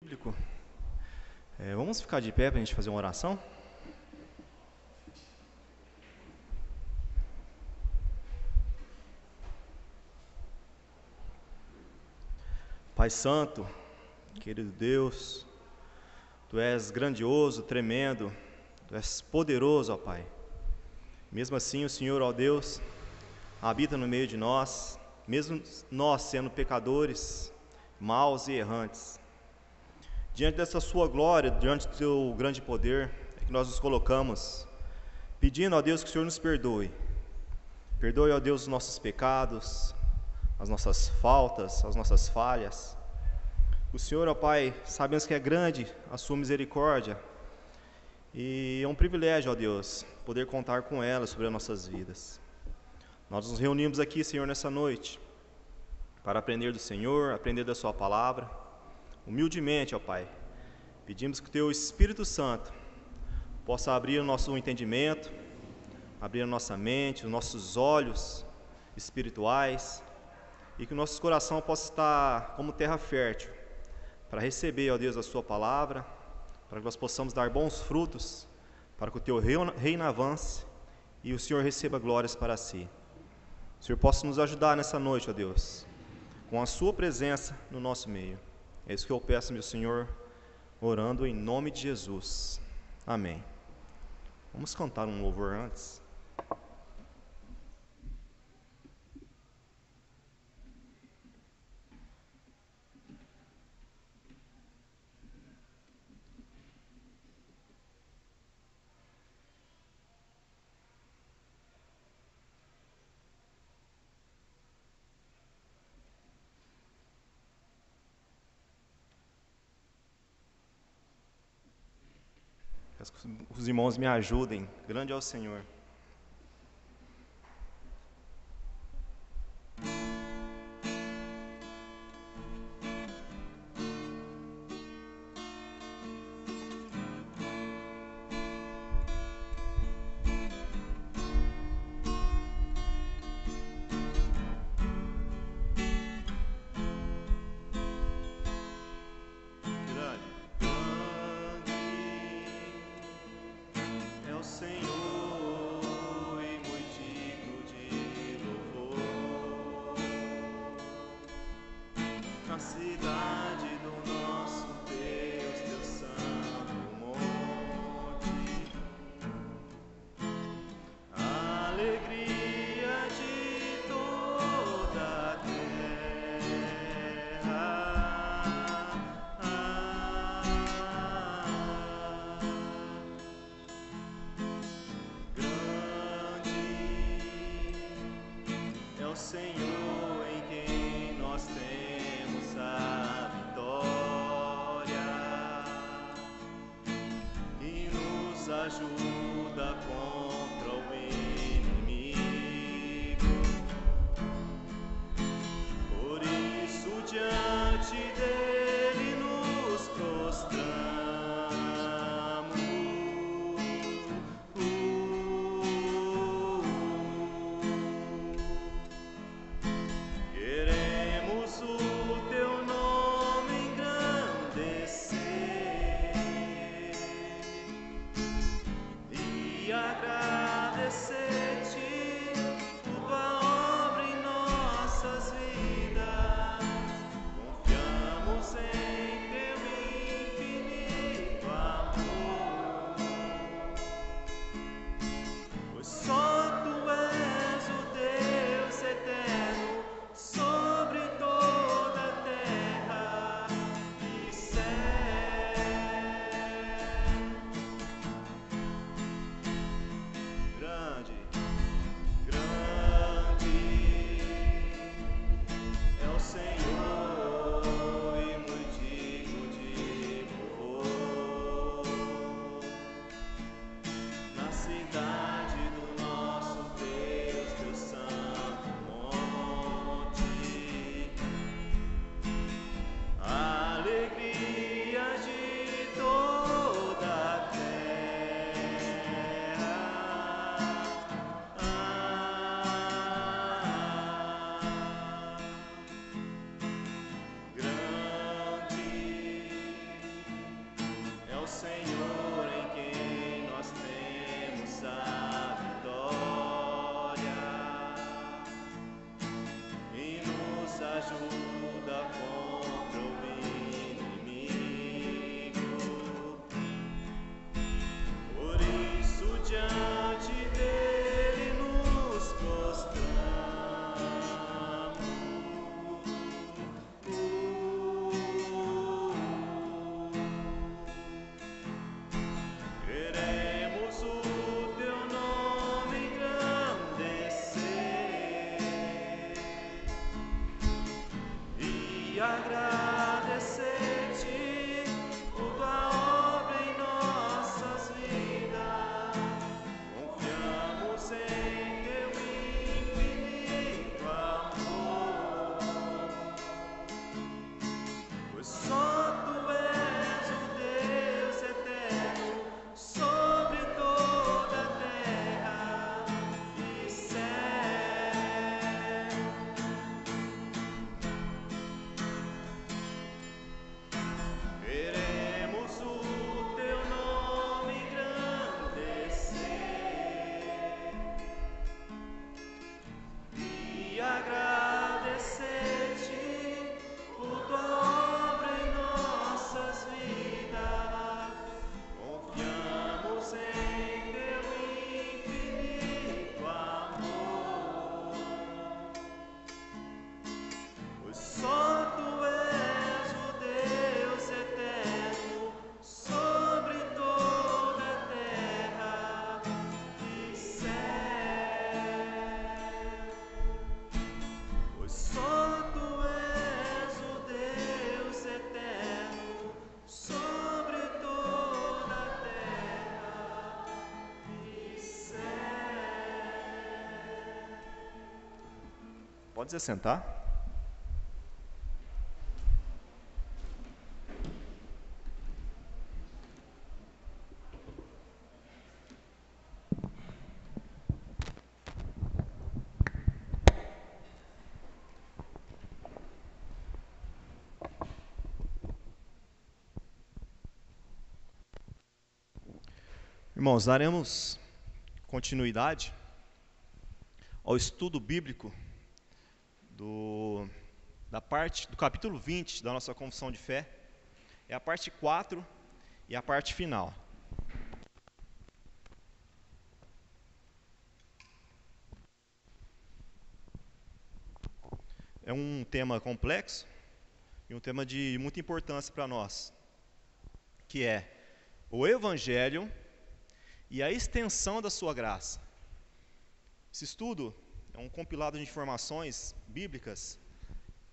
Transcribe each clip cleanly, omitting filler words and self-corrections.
Bíblico. Vamos ficar de pé para a gente fazer uma oração? Pai Santo, querido Deus, Tu és grandioso, tremendo, Tu és poderoso, ó Pai. Mesmo assim, o Senhor, ó Deus, habita no meio de nós, mesmo nós sendo pecadores, maus e errantes. Diante dessa Sua glória, diante do Teu grande poder, é que nós nos colocamos, pedindo, ó Deus, que o Senhor nos perdoe. Perdoe, ó Deus, os nossos pecados, as nossas faltas, as nossas falhas. O Senhor, ó Pai, sabemos que é grande a Sua misericórdia e é um privilégio, ó Deus, poder contar com ela sobre as nossas vidas. Nós nos reunimos aqui, Senhor, nessa noite para aprender do Senhor, aprender da Sua palavra. Humildemente, ó Pai, pedimos que o Teu Espírito Santo possa abrir o nosso entendimento, abrir a nossa mente, os nossos olhos espirituais e que o nosso coração possa estar como terra fértil para receber, ó Deus, a Sua palavra, para que nós possamos dar bons frutos, para que o Teu reino avance e o Senhor receba glórias para si. O Senhor possa nos ajudar nessa noite, ó Deus, com a Sua presença no nosso meio. É isso que eu peço, meu Senhor, orando em nome de Jesus. Amém. Vamos cantar um louvor antes. Peço que os irmãos me ajudem. Grande é o Senhor. Ajuda contra o inimigo. Por isso diante dele nos prostramos. Queremos o teu nome engrandecer. Pode se sentar. Irmãos, daremos continuidade ao estudo bíblico do capítulo 20 da nossa Confissão de Fé. É a parte 4 e a parte final. É um tema complexo e um tema de muita importância para nós, que é o Evangelho e a extensão da sua graça. Esse estudo é um compilado de informações bíblicas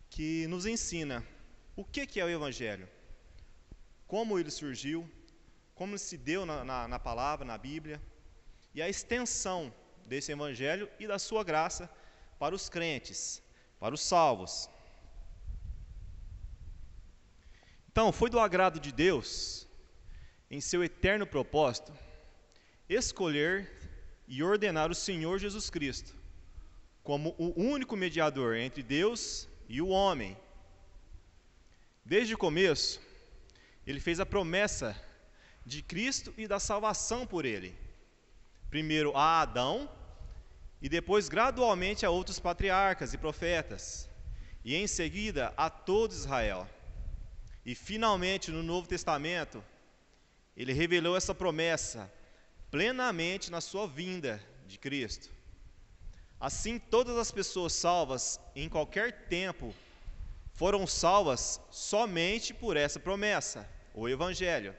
que nos ensina o que é o Evangelho, como ele surgiu, como ele se deu na palavra, na Bíblia, e a extensão desse Evangelho e da sua graça para os crentes, para os salvos. Então, foi do agrado de Deus, em seu eterno propósito, escolher e ordenar o Senhor Jesus Cristo como o único mediador entre Deus e o homem. Desde o começo, ele fez a promessa de Cristo e da salvação por ele. Primeiro a Adão e depois gradualmente a outros patriarcas e profetas, e em seguida a todo Israel. E finalmente no Novo Testamento, ele revelou essa promessa plenamente na sua vinda de Cristo. Assim, todas as pessoas salvas em qualquer tempo foram salvas somente por essa promessa, o Evangelho,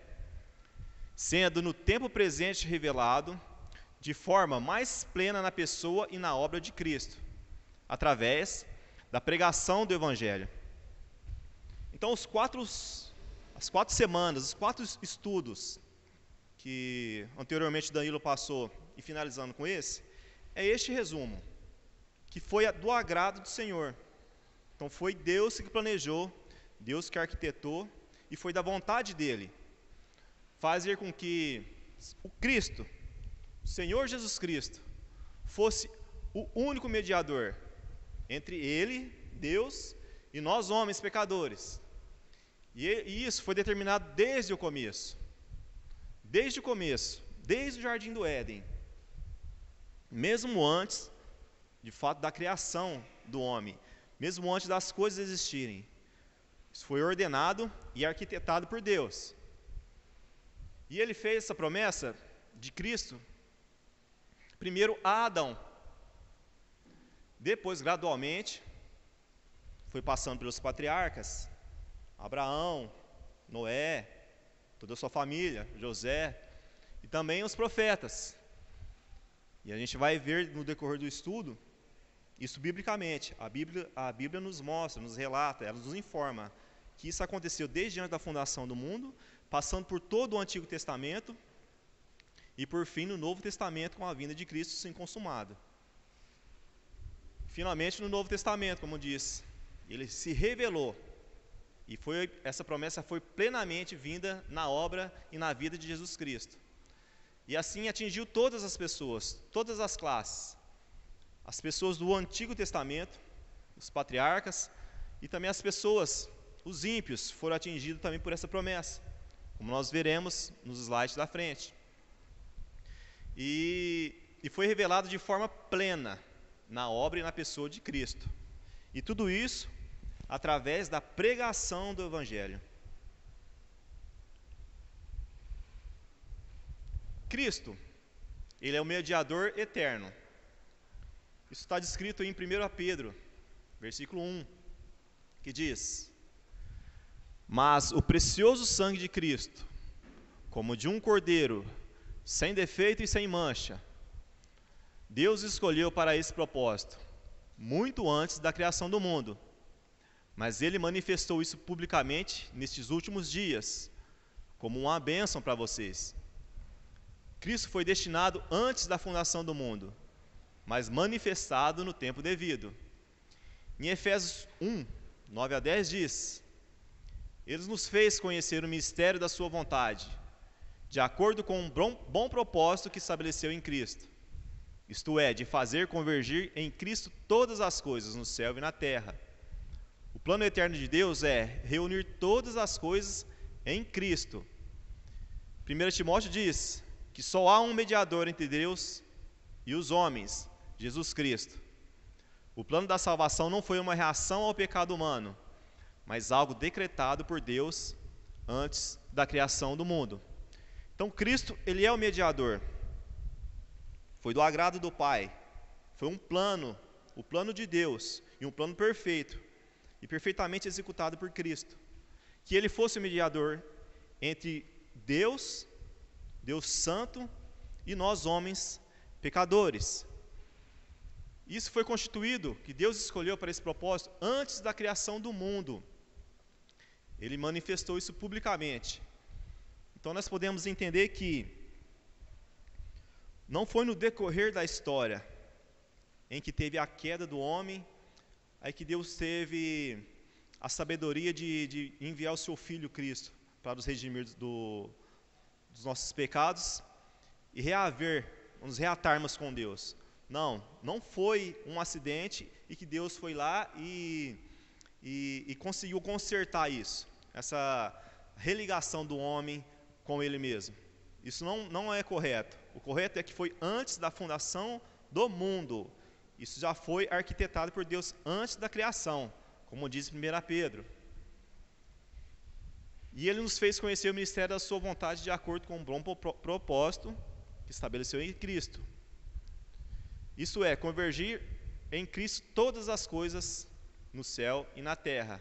sendo no tempo presente revelado de forma mais plena na pessoa e na obra de Cristo, através da pregação do Evangelho. Então, as 4 semanas, os 4 estudos que anteriormente Danilo passou, e finalizando com esse, é este resumo, que foi do agrado do Senhor. Então foi Deus que planejou, Deus que arquitetou, e foi da vontade dele fazer com que o Cristo, o Senhor Jesus Cristo, fosse o único mediador entre ele, Deus, e nós homens pecadores. E isso foi determinado desde o começo. Desde o Jardim do Éden, mesmo antes, de fato, da criação do homem, mesmo antes das coisas existirem. Isso foi ordenado e arquitetado por Deus. E ele fez essa promessa de Cristo, primeiro a Adão, depois, gradualmente, foi passando pelos patriarcas, Abraão, Noé, toda a sua família, José, e também os profetas. E a gente vai ver no decorrer do estudo, isso biblicamente. A Bíblia nos mostra, nos relata, ela nos informa que isso aconteceu desde antes da fundação do mundo, passando por todo o Antigo Testamento, e por fim no Novo Testamento, com a vinda de Cristo sendo consumado. Finalmente no Novo Testamento, como disse, ele se revelou. E essa promessa foi plenamente vinda na obra e na vida de Jesus Cristo. E assim atingiu todas as pessoas, todas as classes. As pessoas do Antigo Testamento, os patriarcas, e também as pessoas, os ímpios, foram atingidos também por essa promessa, como nós veremos nos slides da frente. E foi revelado de forma plena na obra e na pessoa de Cristo. E tudo isso através da pregação do Evangelho. Cristo, ele é o mediador eterno. Isso está descrito em 1 Pedro, versículo 1, que diz: mas o precioso sangue de Cristo, como de um cordeiro, sem defeito e sem mancha, Deus escolheu para esse propósito, muito antes da criação do mundo. Mas ele manifestou isso publicamente nestes últimos dias, como uma bênção para vocês. Cristo foi destinado antes da fundação do mundo, mas manifestado no tempo devido. Em Efésios 1, 9 a 10 diz: Ele nos fez conhecer o mistério da sua vontade, de acordo com um bom propósito que estabeleceu em Cristo. Isto é, de fazer convergir em Cristo todas as coisas no céu e na terra. O plano eterno de Deus é reunir todas as coisas em Cristo. 1 Timóteo diz que só há um mediador entre Deus e os homens, Jesus Cristo. O plano da salvação não foi uma reação ao pecado humano, mas algo decretado por Deus antes da criação do mundo. Então Cristo, ele é o mediador. Foi do agrado do Pai. Foi um plano, o plano de Deus, e um plano perfeito, e perfeitamente executado por Cristo. Que ele fosse o mediador entre Deus, Deus Santo, e nós homens pecadores. Isso foi constituído, que Deus escolheu para esse propósito, antes da criação do mundo. Ele manifestou isso publicamente. Então nós podemos entender que não foi no decorrer da história em que teve a queda do homem, aí que Deus teve a sabedoria de enviar o seu Filho Cristo para nos redimir dos nossos pecados e nos reatarmos com Deus. Não foi um acidente e que Deus foi lá e conseguiu consertar isso, essa religação do homem com Ele mesmo. Isso não é correto. O correto é que foi antes da fundação do mundo. Isso já foi arquitetado por Deus antes da criação, como diz 1 Pedro. E Ele nos fez conhecer o mistério da sua vontade de acordo com um bom propósito que estabeleceu em Cristo. Isso é, convergir em Cristo todas as coisas no céu e na terra.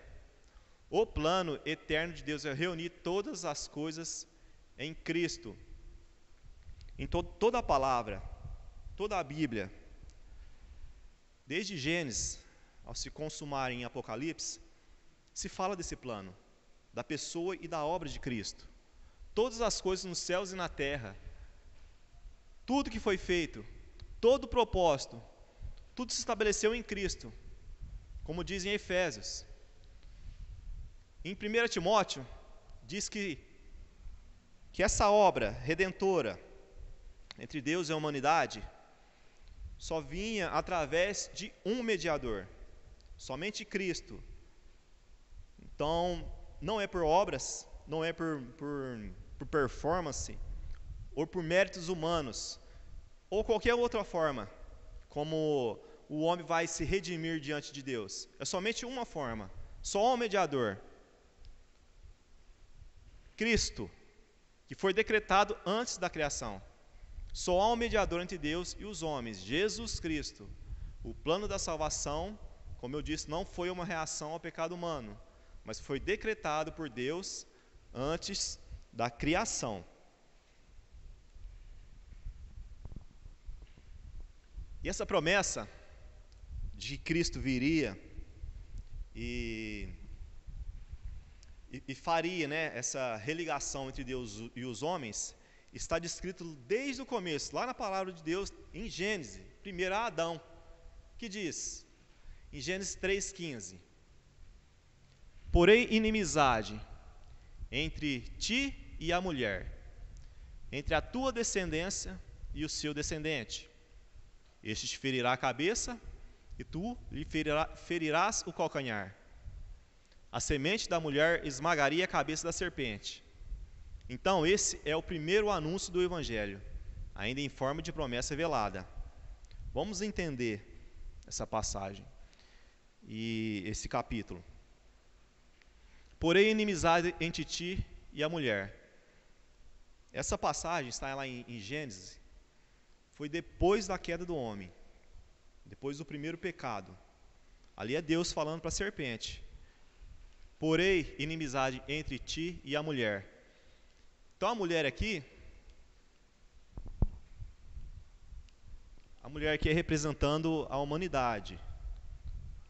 O plano eterno de Deus é reunir todas as coisas em Cristo. Em toda a palavra, toda a Bíblia, desde Gênesis ao se consumar em Apocalipse, se fala desse plano, da pessoa e da obra de Cristo. Todas as coisas nos céus e na terra, tudo que foi feito, todo o propósito, tudo se estabeleceu em Cristo, como diz em Efésios. Em 1 Timóteo, diz que essa obra redentora entre Deus e a humanidade só vinha através de um mediador, somente Cristo. Então, não é por obras, não é por performance, ou por méritos humanos, ou qualquer outra forma, como o homem vai se redimir diante de Deus. É somente uma forma, só um mediador. Cristo, que foi decretado antes da criação. Só há um mediador entre Deus e os homens, Jesus Cristo. O plano da salvação, como eu disse, não foi uma reação ao pecado humano, mas foi decretado por Deus antes da criação. E essa promessa de que Cristo viria e faria, essa religação entre Deus e os homens, está descrito desde o começo, lá na palavra de Deus, em Gênesis, primeiro a Adão, que diz, em Gênesis 3,15: Porém inimizade entre ti e a mulher, entre a tua descendência e o seu descendente. Este te ferirá a cabeça, e tu lhe ferirás o calcanhar. A semente da mulher esmagaria a cabeça da serpente. Então esse é o primeiro anúncio do Evangelho, ainda em forma de promessa velada. Vamos entender essa passagem e esse capítulo. Porém inimizade entre ti e a mulher. Essa passagem está lá em Gênesis, foi depois da queda do homem, depois do primeiro pecado. Ali é Deus falando para a serpente. Porém inimizade entre ti e a mulher. Então a mulher aqui é representando a humanidade.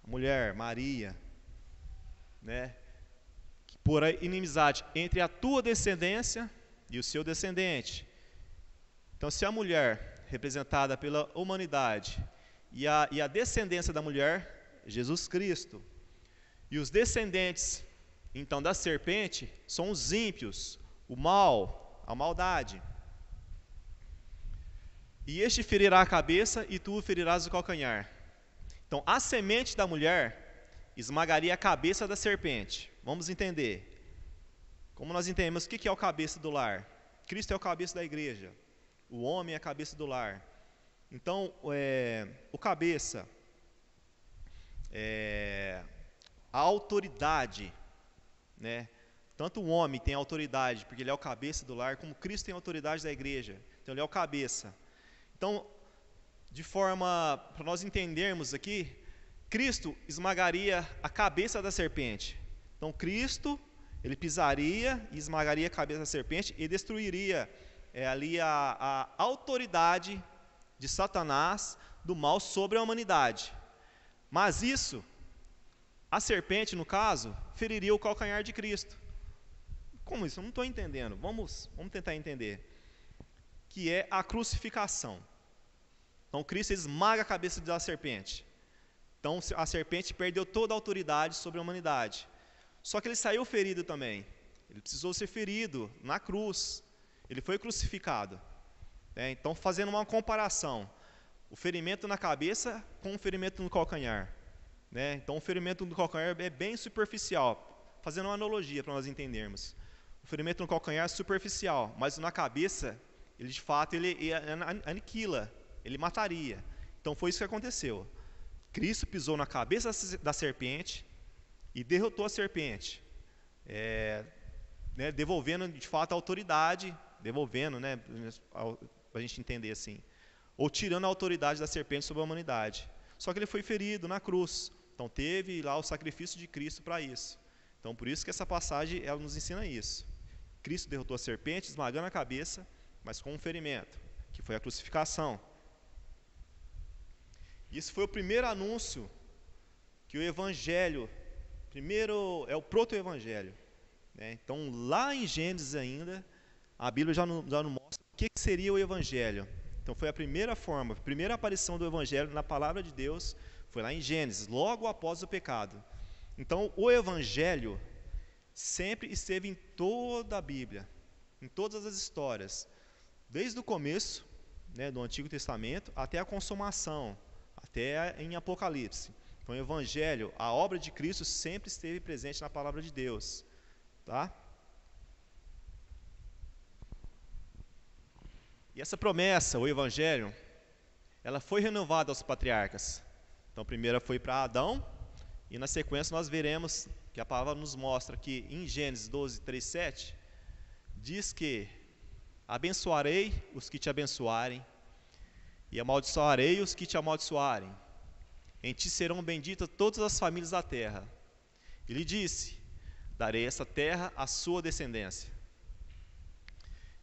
A mulher, Maria, por inimizade entre a tua descendência e o seu descendente. Então se a mulher, representada pela humanidade, e a descendência da mulher, Jesus Cristo. E os descendentes, então, da serpente são os ímpios, o mal, a maldade. E este ferirá a cabeça e tu ferirás o calcanhar. Então, a semente da mulher esmagaria a cabeça da serpente. Vamos entender. Como nós entendemos, o que é o cabeça do lar? Cristo é o cabeça da igreja. O homem é a cabeça do lar. Então, o cabeça, a autoridade, né? Tanto o homem tem autoridade, porque ele é o cabeça do lar, como Cristo tem autoridade da igreja. Então, ele é o cabeça. Então, de forma, para nós entendermos aqui, Cristo esmagaria a cabeça da serpente. Então, Cristo, ele pisaria e esmagaria a cabeça da serpente e destruiria ali a autoridade de Satanás, do mal sobre a humanidade. Mas isso, a serpente, no caso, feriria o calcanhar de Cristo. Como isso? Eu não estou entendendo. Vamos tentar entender. Que é a crucificação. Então, Cristo esmaga a cabeça da serpente. Então, a serpente perdeu toda a autoridade sobre a humanidade. Só que ele saiu ferido também. Ele precisou ser ferido na cruz. Ele foi crucificado. Então, fazendo uma comparação, o ferimento na cabeça com o ferimento no calcanhar. Então, o ferimento no calcanhar é bem superficial, fazendo uma analogia para nós entendermos. O ferimento no calcanhar é superficial, mas na cabeça, ele de fato ele aniquila, ele mataria. Então, foi isso que aconteceu. Cristo pisou na cabeça da serpente e derrotou a serpente, devolvendo de fato a autoridade, para a gente entender assim, ou tirando a autoridade da serpente sobre a humanidade. Só que ele foi ferido na cruz, então teve lá o sacrifício de Cristo para isso. Então por isso que essa passagem ela nos ensina isso. Cristo derrotou a serpente, esmagando a cabeça, mas com um ferimento, que foi a crucificação. Isso foi o primeiro anúncio que o Evangelho, primeiro é o proto-evangelho. Então lá em Gênesis ainda, a Bíblia já nos mostra o que seria o Evangelho. Então foi a primeira forma, a primeira aparição do Evangelho na palavra de Deus, foi lá em Gênesis, logo após o pecado. Então o Evangelho sempre esteve em toda a Bíblia, em todas as histórias, desde o começo do Antigo Testamento até a consumação, até em Apocalipse. Então o Evangelho, a obra de Cristo sempre esteve presente na palavra de Deus. Tá? E essa promessa, o Evangelho, ela foi renovada aos patriarcas. Então, primeiro foi para Adão, e na sequência nós veremos que a palavra nos mostra que em Gênesis 12, 3, 7, diz que abençoarei os que te abençoarem, e amaldiçoarei os que te amaldiçoarem. Em ti serão benditas todas as famílias da terra. Ele disse: darei essa terra à sua descendência.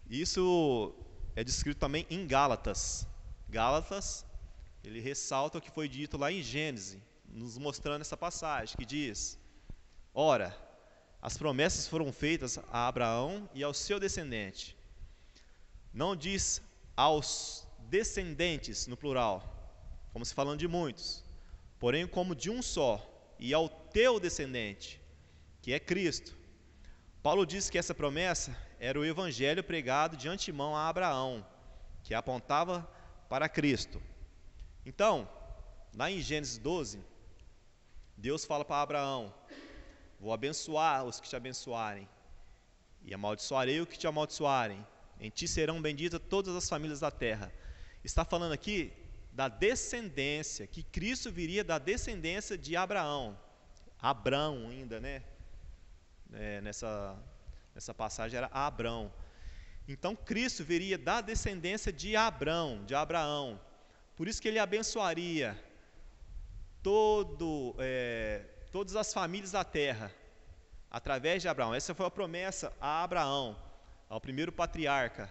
Isso é descrito também em Gálatas. Gálatas, ele ressalta o que foi dito lá em Gênesis, nos mostrando essa passagem, que diz: ora, as promessas foram feitas a Abraão e ao seu descendente. Não diz aos descendentes, no plural, como se falando de muitos, porém como de um só, e ao teu descendente, que é Cristo. Paulo diz que essa promessa era o evangelho pregado de antemão a Abraão, que apontava para Cristo. Então, lá em Gênesis 12, Deus fala para Abraão: vou abençoar os que te abençoarem, e amaldiçoarei os que te amaldiçoarem. Em ti serão benditas todas as famílias da terra. Está falando aqui da descendência, que Cristo viria da descendência de Abraão. Abrão ainda, né? Nessa passagem era Abrão. Então Cristo viria da descendência de Abraão. Por isso que ele abençoaria todas as famílias da terra, através de Abraão. Essa foi a promessa a Abraão, ao primeiro patriarca.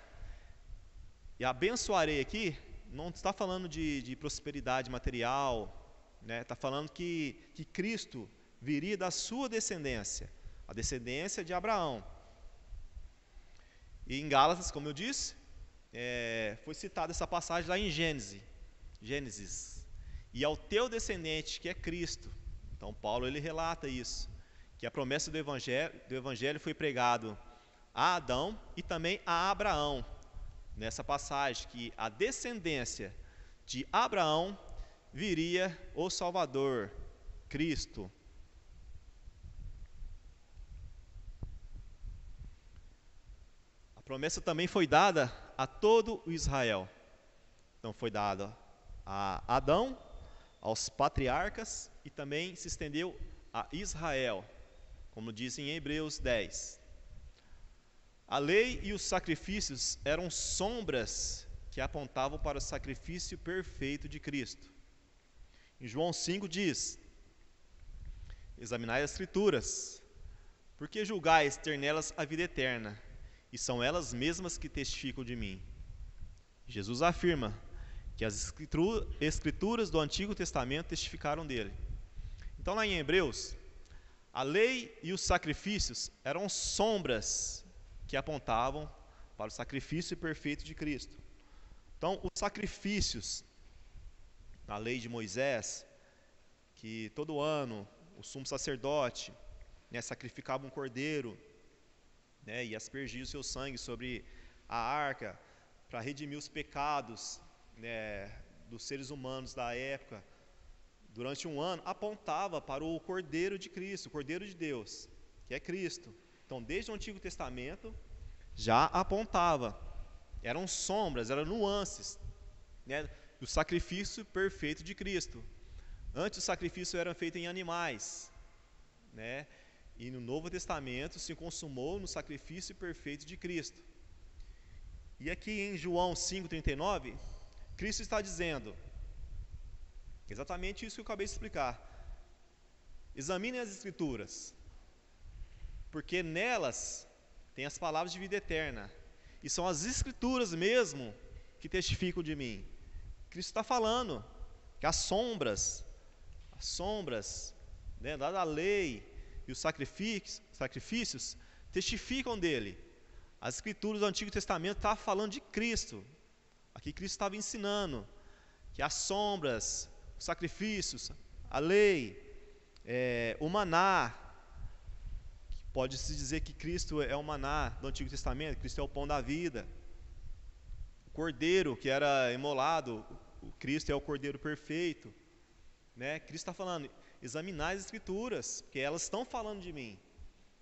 E abençoarei aqui, não está falando de prosperidade material, está falando que Cristo viria da sua descendência, a descendência de Abraão. E em Gálatas, como eu disse, foi citada essa passagem lá em Gênesis. e ao teu descendente, que é Cristo. Então Paulo ele relata isso, que a promessa do evangelho foi pregado a Adão e também a Abraão. Nessa passagem, que a descendência de Abraão viria o Salvador, Cristo. A promessa também foi dada a todo o Israel. Então foi dada a Adão, aos patriarcas e também se estendeu a Israel, como diz em Hebreus 10. A lei e os sacrifícios eram sombras que apontavam para o sacrifício perfeito de Cristo. Em João 5 diz: examinai as Escrituras, porque julgais ter nelas a vida eterna, e são elas mesmas que testificam de mim. Jesus afirma que as Escrituras do Antigo Testamento testificaram dele. Então lá em Hebreus, a lei e os sacrifícios eram sombras que apontavam para o sacrifício perfeito de Cristo. Então, os sacrifícios na lei de Moisés, que todo ano o sumo sacerdote, sacrificava um cordeiro, e aspergia o seu sangue sobre a arca para redimir os pecados dos seres humanos da época, durante um ano, apontava para o Cordeiro de Cristo, o Cordeiro de Deus, que é Cristo. Então, desde o Antigo Testamento, já apontava, eram sombras, eram nuances, do sacrifício perfeito de Cristo. Antes, o sacrifício era feito em animais, e no Novo Testamento se consumou no sacrifício perfeito de Cristo. E aqui em João 5,39, Cristo está dizendo exatamente isso que eu acabei de explicar. Examinem as Escrituras, porque nelas tem as palavras de vida eterna, e são as Escrituras mesmo que testificam de mim. Cristo está falando que as sombras da lei e os sacrifícios testificam dele. As Escrituras do Antigo Testamento estavam falando de Cristo. Aqui Cristo estava ensinando que as sombras, os sacrifícios, a lei, o maná, pode-se dizer que Cristo é o maná do Antigo Testamento, Cristo é o pão da vida. O cordeiro que era imolado, o Cristo é o cordeiro perfeito. Cristo está falando, examinai as Escrituras, porque elas estão falando de mim.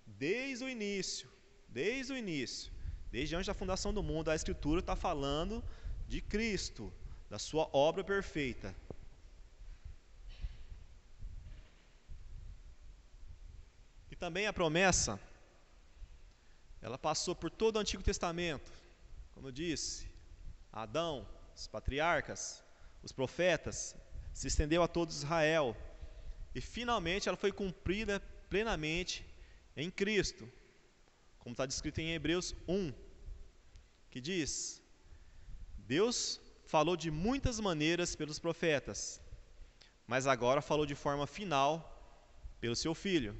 Desde o início, desde antes da fundação do mundo, a Escritura está falando de Cristo, da sua obra perfeita. E também a promessa, ela passou por todo o Antigo Testamento, como eu disse, Adão, os patriarcas, os profetas, se estendeu a todo Israel, e finalmente ela foi cumprida plenamente em Cristo, como está descrito em Hebreus 1, que diz: Deus falou de muitas maneiras pelos profetas, mas agora falou de forma final pelo seu Filho.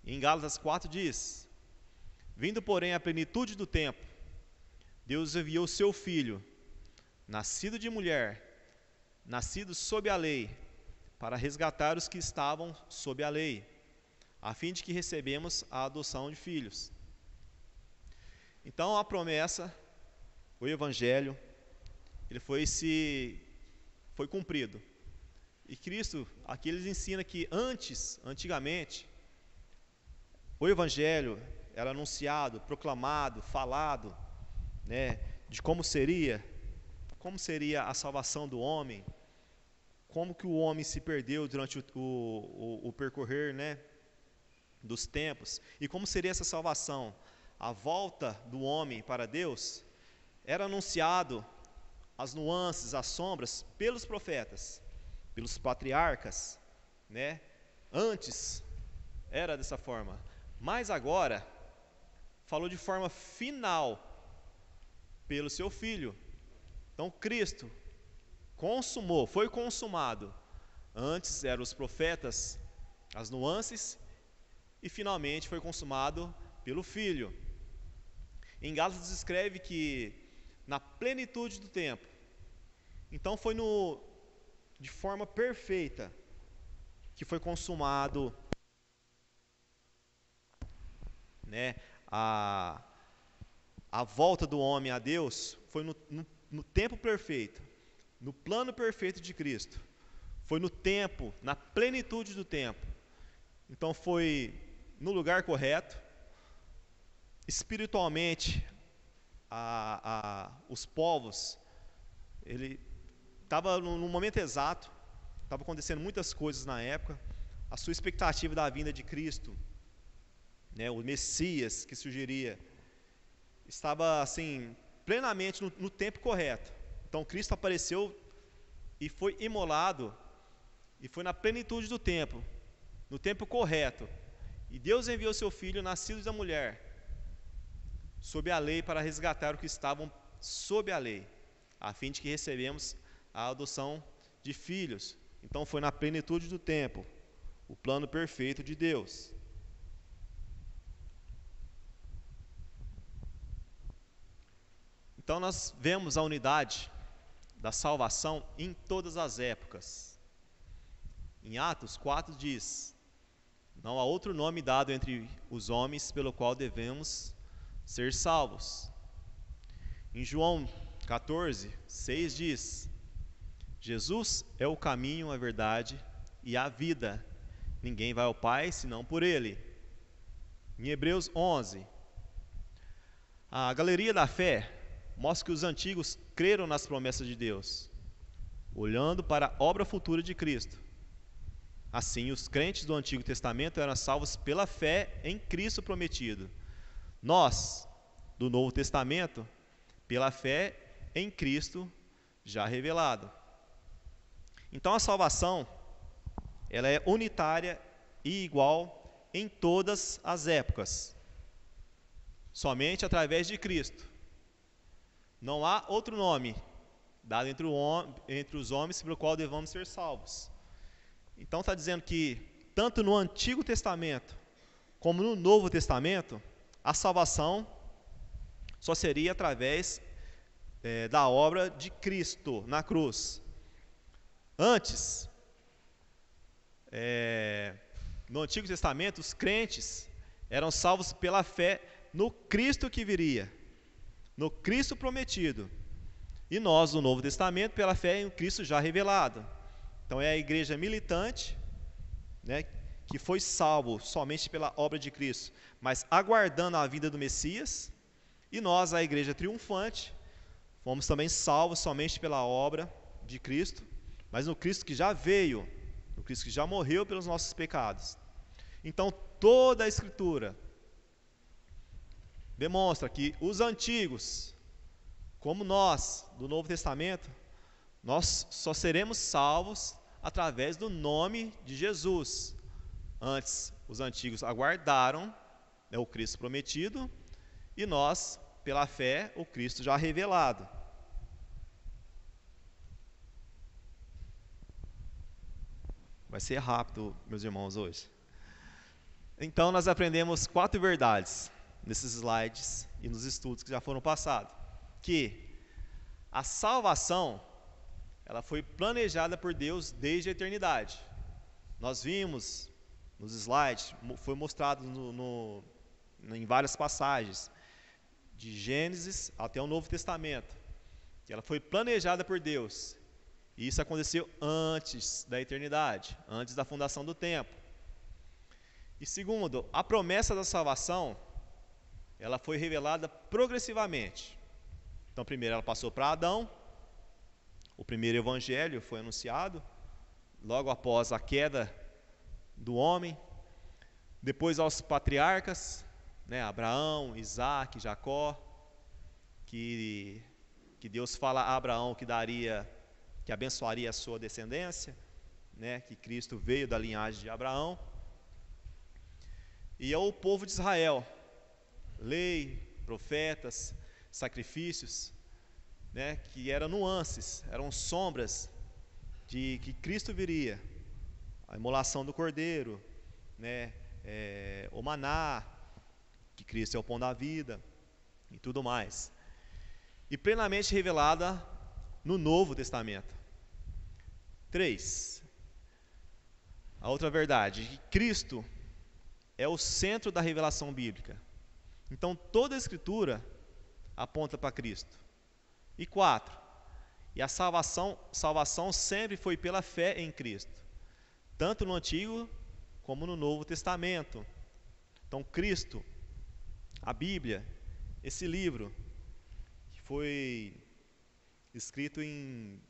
Em Gálatas 4 diz: vindo porém a plenitude do tempo, Deus enviou seu Filho, nascido de mulher, nascido sob a lei, para resgatar os que estavam sob a lei, a fim de que recebemos a adoção de filhos. Então a promessa, o Evangelho, ele foi cumprido. E Cristo, aqui ele ensina que antigamente, o Evangelho era anunciado, proclamado, falado, de como seria a salvação do homem, como que o homem se perdeu durante o percorrer, dos tempos, e como seria essa salvação, a volta do homem para Deus. Era anunciado as nuances, as sombras, pelos profetas, pelos patriarcas, Antes era dessa forma, mas agora falou de forma final pelo seu Filho. Então Cristo foi consumado. Antes eram os profetas, as nuances, e finalmente foi consumado pelo Filho. Em Gálatas escreve que na plenitude do tempo, então foi no de forma perfeita, que foi consumado, né, a volta do homem a Deus, foi no tempo perfeito, no plano perfeito de Cristo, foi no tempo, na plenitude do tempo. Então foi no lugar correto, espiritualmente, os povos, ele estava no momento exato, estava acontecendo muitas coisas na época, a sua expectativa da vinda de Cristo, né, o Messias que surgiria, estava assim, plenamente no tempo correto. Então Cristo apareceu e foi imolado, e foi na plenitude do tempo, no tempo correto. E Deus enviou seu Filho, nascido da mulher, sob a lei, para resgatar os que estavam sob a lei, a fim de que recebemos a adoção de filhos. Então foi na plenitude do tempo, o plano perfeito de Deus. Então nós vemos a unidade da salvação em todas as épocas. Em Atos 4 diz: não há outro nome dado entre os homens pelo qual devemos ser salvos. Em João 14, 6 diz: Jesus é o caminho, a verdade e a vida. Ninguém vai ao Pai senão por Ele. Em Hebreus 11, a galeria da fé mostra que os antigos creram nas promessas de Deus, olhando para a obra futura de Cristo. Assim, os crentes do Antigo Testamento eram salvos pela fé em Cristo prometido. Nós, do Novo Testamento, pela fé em Cristo já revelado. Então a salvação, ela é unitária e igual em todas as épocas, somente através de Cristo. Não há outro nome dado entre os homens pelo qual devamos ser salvos. Então está dizendo que tanto no Antigo Testamento como no Novo Testamento, a salvação só seria através da obra de Cristo na cruz. Antes, no Antigo Testamento, os crentes eram salvos pela fé no Cristo que viria, no Cristo prometido. E nós, no Novo Testamento, pela fé em Cristo já revelado. Então é a igreja militante, né, que foi salvo somente pela obra de Cristo, mas aguardando a vinda do Messias. E nós, a igreja triunfante, fomos também salvos somente pela obra de Cristo, mas no Cristo que já veio, no Cristo que já morreu pelos nossos pecados. Então toda a Escritura demonstra que os antigos, como nós, do Novo Testamento, nós só seremos salvos através do nome de Jesus. Antes, os antigos aguardaram, né, o Cristo prometido, e nós, pela fé, o Cristo já revelado. Vai ser rápido, meus irmãos, hoje. Então, nós aprendemos 4 verdades nesses slides e nos estudos que já foram passados. Que a salvação, ela foi planejada por Deus desde a eternidade. Nós vimos nos slides, foi mostrado em várias passagens, de Gênesis até o Novo Testamento, que ela foi planejada por Deus. E isso aconteceu antes da eternidade, antes da fundação do tempo. E segundo, a promessa da salvação, ela foi revelada progressivamente. Então, primeiro ela passou para Adão, o primeiro evangelho foi anunciado, logo após a queda do homem, depois aos patriarcas, né, Abraão, Isaac, Jacó, que Deus fala a Abraão que abençoaria a sua descendência, né, que Cristo veio da linhagem de Abraão, e ao povo de Israel, lei, profetas, sacrifícios, né, que eram nuances, eram sombras de que Cristo viria, a imolação do cordeiro, né, o maná, que Cristo é o pão da vida, e tudo mais. E plenamente revelada no Novo Testamento. 3. A outra verdade, que Cristo é o centro da revelação bíblica. Então toda a Escritura aponta para Cristo. E 4. E a salvação sempre foi pela fé em Cristo, tanto no Antigo como no Novo Testamento. Então Cristo, a Bíblia, esse livro, que foi escrito em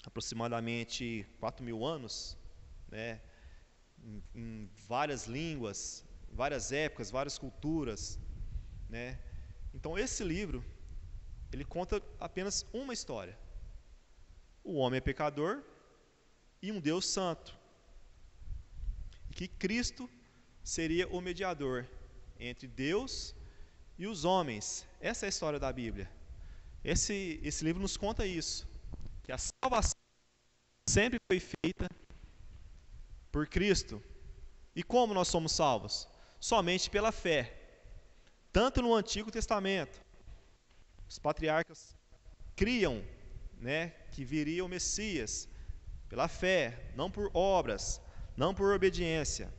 aproximadamente 4.000 anos, né, em várias línguas, várias épocas, várias culturas, né? Então esse livro, ele conta apenas uma história. O homem é pecador e um Deus santo. E que Cristo seria o mediador entre Deus e os homens. Essa é a história da Bíblia. Esse livro nos conta isso, que a salvação sempre foi feita por Cristo. E como nós somos salvos? Somente pela fé. Tanto no Antigo Testamento, os patriarcas criam, né, que viria o Messias pela fé, não por obras, não por obediência.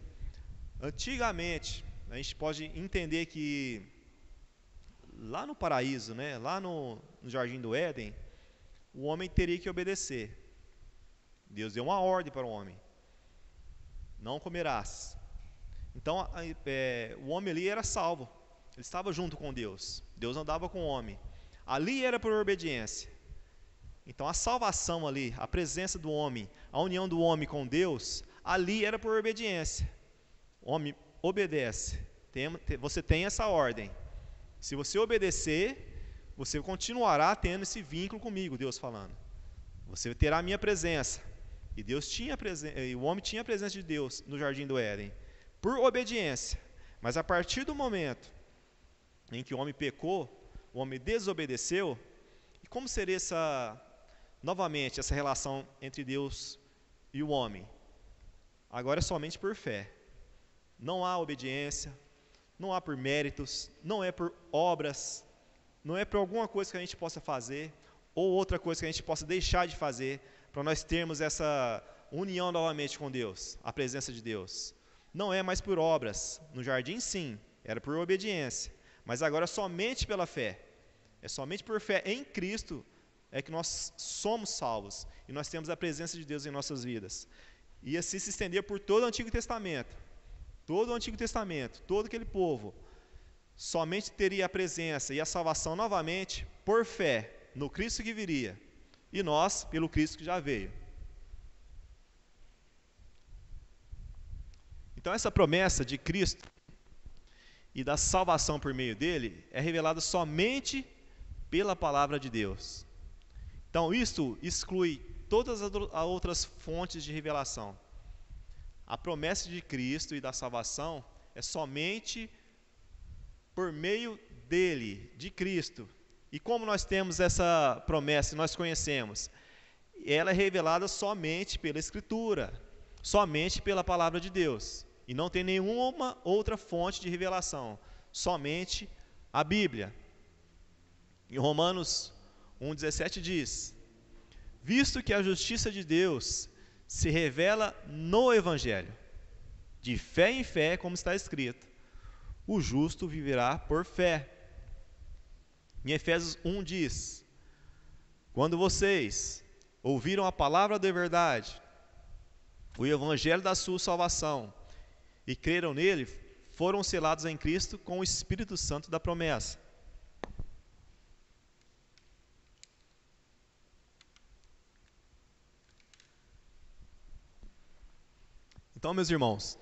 Antigamente, a gente pode entender que lá no paraíso, né, lá no jardim do Éden, o homem teria que obedecer. Deus deu uma ordem para o homem: não comerás. Então o homem ali era salvo, ele estava junto com Deus, Deus andava com o homem, ali era por obediência. Então a salvação ali, a presença do homem, a união do homem com Deus, ali era por obediência. O homem obedece, você tem essa ordem, se você obedecer, você continuará tendo esse vínculo comigo, Deus falando, você terá a minha presença. E o homem tinha a presença de Deus no jardim do Éden, por obediência. Mas a partir do momento em que o homem pecou, o homem desobedeceu, e como seria novamente essa relação entre Deus e o homem? Agora é somente por fé. Não há obediência, não há por méritos, não é por obras, não é por alguma coisa que a gente possa fazer, ou outra coisa que a gente possa deixar de fazer, para nós termos essa união novamente com Deus, a presença de Deus. Não é mais por obras. No jardim, sim, era por obediência, mas agora é somente pela fé. É somente por fé em Cristo é que nós somos salvos e nós temos a presença de Deus em nossas vidas. E assim se estender por todo o Antigo Testamento. Todo o Antigo Testamento, todo aquele povo, somente teria a presença e a salvação novamente por fé no Cristo que viria, e nós pelo Cristo que já veio. Então essa promessa de Cristo e da salvação por meio dele é revelada somente pela palavra de Deus. Então isto exclui todas as outras fontes de revelação. A promessa de Cristo e da salvação é somente por meio dele, de Cristo. E como nós temos essa promessa, nós conhecemos, ela é revelada somente pela Escritura, somente pela palavra de Deus. E não tem nenhuma outra fonte de revelação, somente a Bíblia. Em Romanos 1,17 diz: visto que a justiça de Deus se revela no Evangelho, de fé em fé, como está escrito, o justo viverá por fé. Em Efésios 1 diz: quando vocês ouviram a palavra da verdade, o Evangelho da sua salvação, e creram nele, foram selados em Cristo com o Espírito Santo da promessa. Então, meus irmãos,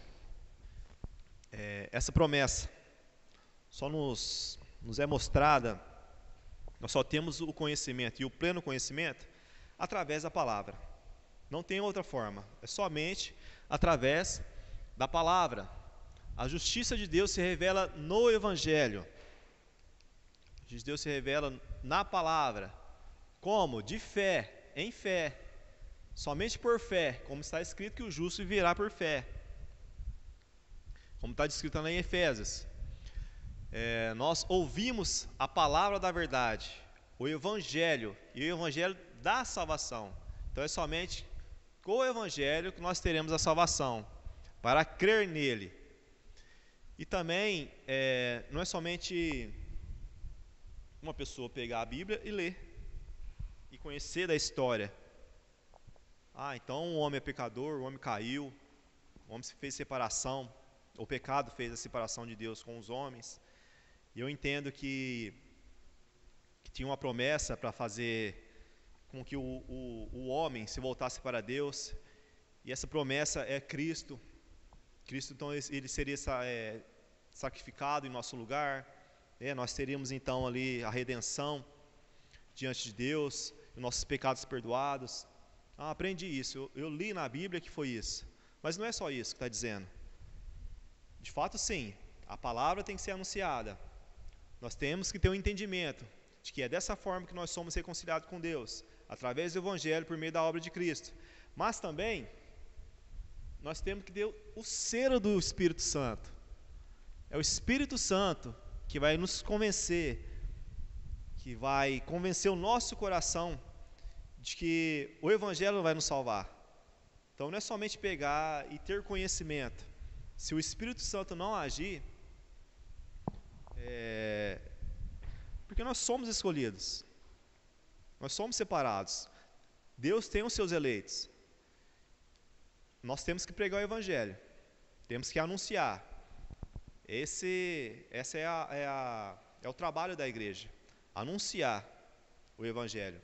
essa promessa só nos é mostrada, nós só temos o conhecimento e o pleno conhecimento através da palavra. Não tem outra forma, é somente através da palavra. A justiça de Deus se revela no Evangelho. A justiça de Deus se revela na palavra. Como? De fé, em fé. Somente por fé, como está escrito que o justo viverá por fé. Como está escrito lá em Efésios. Nós ouvimos a palavra da verdade, o Evangelho, e o Evangelho da salvação. Então é somente com o Evangelho que nós teremos a salvação, para crer nele. E também não é somente uma pessoa pegar a Bíblia e ler, e conhecer da história. Então o homem é pecador, o homem caiu, o homem fez separação, o pecado fez a separação de Deus com os homens. E eu entendo que tinha uma promessa para fazer com que o homem se voltasse para Deus, e essa promessa é Cristo. Cristo, então, ele seria sacrificado em nosso lugar, nós teríamos então ali a redenção diante de Deus, os nossos pecados perdoados. Aprendi isso, eu li na Bíblia que foi isso, mas não é só isso que está dizendo. De fato, sim, a palavra tem que ser anunciada, nós temos que ter um entendimento de que é dessa forma que nós somos reconciliados com Deus, através do Evangelho, por meio da obra de Cristo. Mas também, nós temos que ter o selo do Espírito Santo. É o Espírito Santo que vai nos convencer, que vai convencer o nosso coração de que o Evangelho vai nos salvar. Então não é somente pegar e ter conhecimento. Se o Espírito Santo não agir, porque nós somos escolhidos, nós somos separados. Deus tem os seus eleitos. Nós temos que pregar o Evangelho, temos que anunciar. Esse é o trabalho da igreja, anunciar o Evangelho.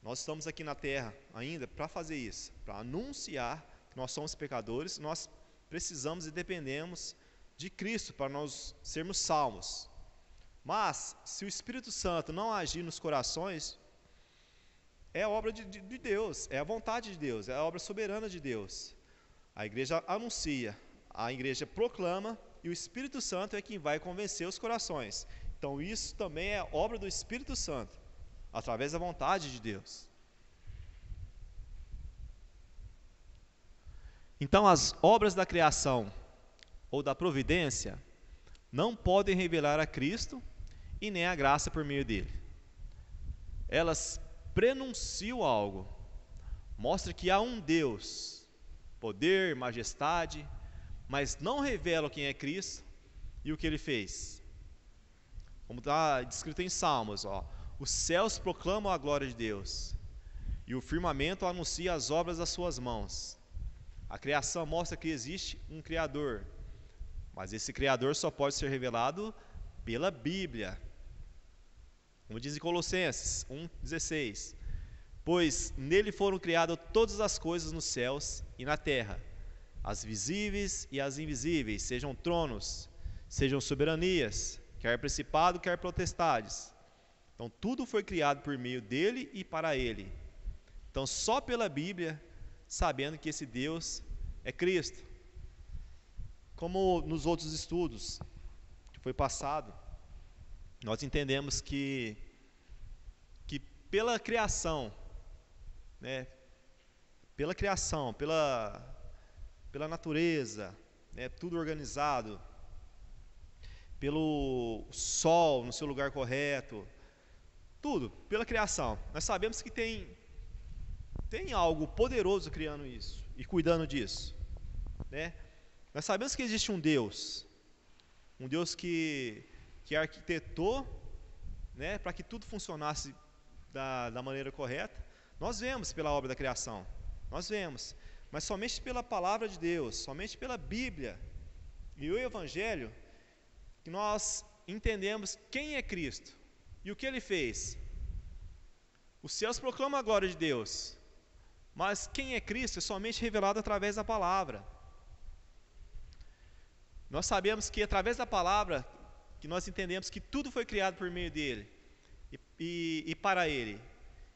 Nós estamos aqui na terra ainda para fazer isso, para anunciar que nós somos pecadores, nós precisamos e dependemos de Cristo para nós sermos salvos. Mas, se o Espírito Santo não agir nos corações, é a obra de Deus, é a vontade de Deus, é a obra soberana de Deus. A igreja anuncia, a igreja proclama, e o Espírito Santo é quem vai convencer os corações. Então isso também é obra do Espírito Santo, através da vontade de Deus. Então as obras da criação ou da providência não podem revelar a Cristo e nem a graça por meio dele. Elas prenunciam algo, mostra que há um Deus, poder, majestade, mas não revelam quem é Cristo e o que ele fez. Como está descrito em Salmos, os céus proclamam a glória de Deus e o firmamento anuncia as obras das suas mãos. A criação mostra que existe um Criador, mas esse Criador só pode ser revelado pela Bíblia. Como diz em Colossenses 1,16: pois nele foram criadas todas as coisas nos céus e na terra, as visíveis e as invisíveis, sejam tronos, sejam soberanias, quer principado, quer potestades. Então tudo foi criado por meio dele e para ele. Então só pela Bíblia, sabendo que esse Deus é Cristo. Como nos outros estudos que foi passado, nós entendemos que pela criação, pela criação, pela natureza, tudo organizado, pelo sol no seu lugar correto, tudo, pela criação. Nós sabemos que tem algo poderoso criando isso e cuidando disso, Nós sabemos que existe um Deus que arquitetou, para que tudo funcionasse da maneira correta. Nós vemos pela obra da criação, nós vemos, mas somente pela palavra de Deus, somente pela Bíblia e o Evangelho, que nós entendemos quem é Cristo e o que Ele fez. Os céus proclamam a glória de Deus, mas quem é Cristo é somente revelado através da palavra. Nós sabemos que através da palavra que nós entendemos que tudo foi criado por meio dele e para ele.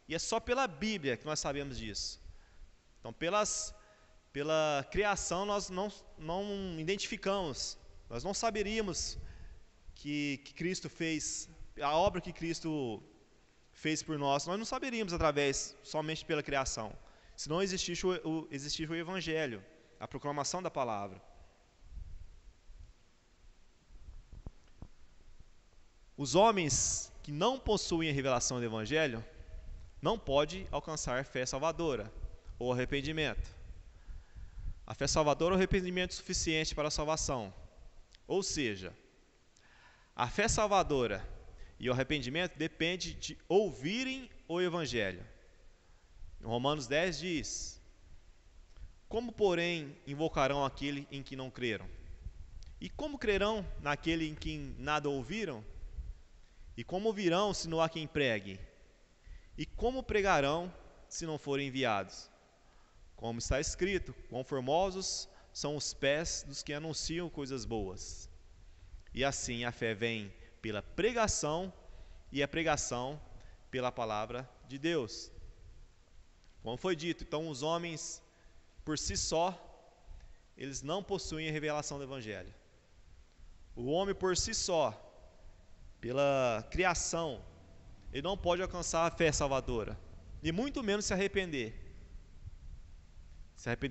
E é só pela Bíblia que nós sabemos disso. Então pela criação nós não identificamos, nós não saberíamos que Cristo fez, a obra que Cristo fez por nós não saberíamos somente pela criação, se não existisse o Evangelho, a proclamação da palavra. Os homens que não possuem a revelação do Evangelho não pode alcançar a fé salvadora ou arrependimento. A fé salvadora é o arrependimento suficiente para a salvação. Ou seja, a fé salvadora e o arrependimento depende de ouvirem o Evangelho. Em Romanos 10 diz: como, porém, invocarão aquele em que não creram? E como crerão naquele em quem nada ouviram? E como ouvirão se não há quem pregue? E como pregarão se não forem enviados? Como está escrito: quão formosos são os pés dos que anunciam coisas boas. E assim a fé vem pela pregação, e a pregação pela palavra de Deus. Como foi dito, então os homens por si só, eles não possuem a revelação do Evangelho. O homem por si só, pela criação, ele não pode alcançar a fé salvadora, e muito menos se arrepender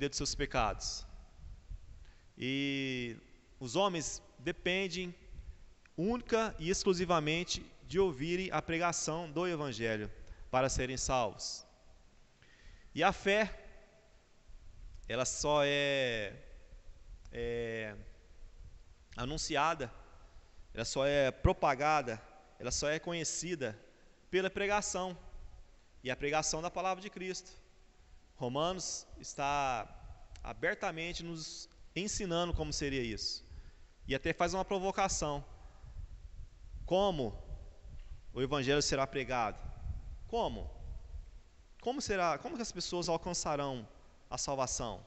dos seus pecados. E os homens dependem única e exclusivamente de ouvirem a pregação do Evangelho para serem salvos. E a fé, ela só é anunciada, ela só é propagada, ela só é conhecida pela pregação, e a pregação da palavra de Cristo. Romanos está abertamente nos ensinando como seria isso, e até faz uma provocação: como o Evangelho será pregado? Como que as pessoas alcançarão a salvação?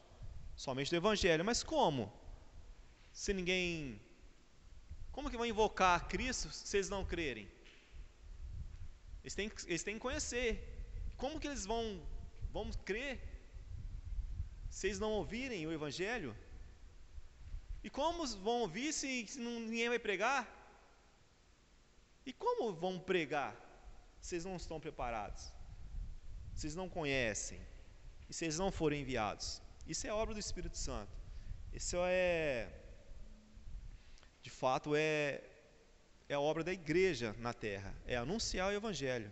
Somente do Evangelho. Mas como? Como que vão invocar a Cristo se eles não crerem? Eles têm que conhecer. Como que eles vão crer se eles não ouvirem o Evangelho? E como vão ouvir se ninguém vai pregar? E como vão pregar se eles não estão preparados? Se eles não conhecem? E se eles não forem enviados? Isso é obra do Espírito Santo. Isso de fato, é a obra da igreja na terra. É anunciar o Evangelho.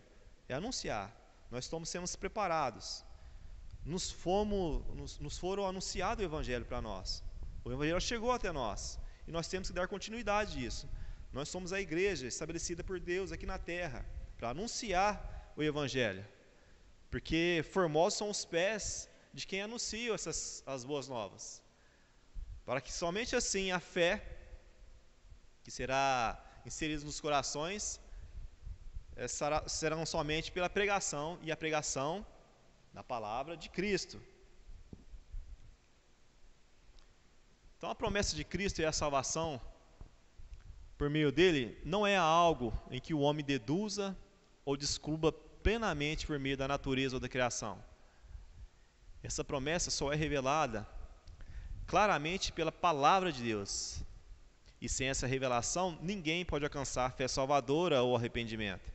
É anunciar. Nós estamos sendo preparados. Nos foram anunciado o Evangelho para nós. O Evangelho chegou até nós. E nós temos que dar continuidade a isso. Nós somos a igreja estabelecida por Deus aqui na terra para anunciar o Evangelho. Porque formosos são os pés de quem anuncia as boas novas. Para que somente assim a fé que será inserida nos corações serão somente pela pregação, e a pregação da palavra de Cristo. Então a promessa de Cristo e a salvação por meio dele não é algo em que o homem deduza ou descubra plenamente por meio da natureza ou da criação. Essa promessa só é revelada claramente pela palavra de Deus. E sem essa revelação, ninguém pode alcançar a fé salvadora ou arrependimento.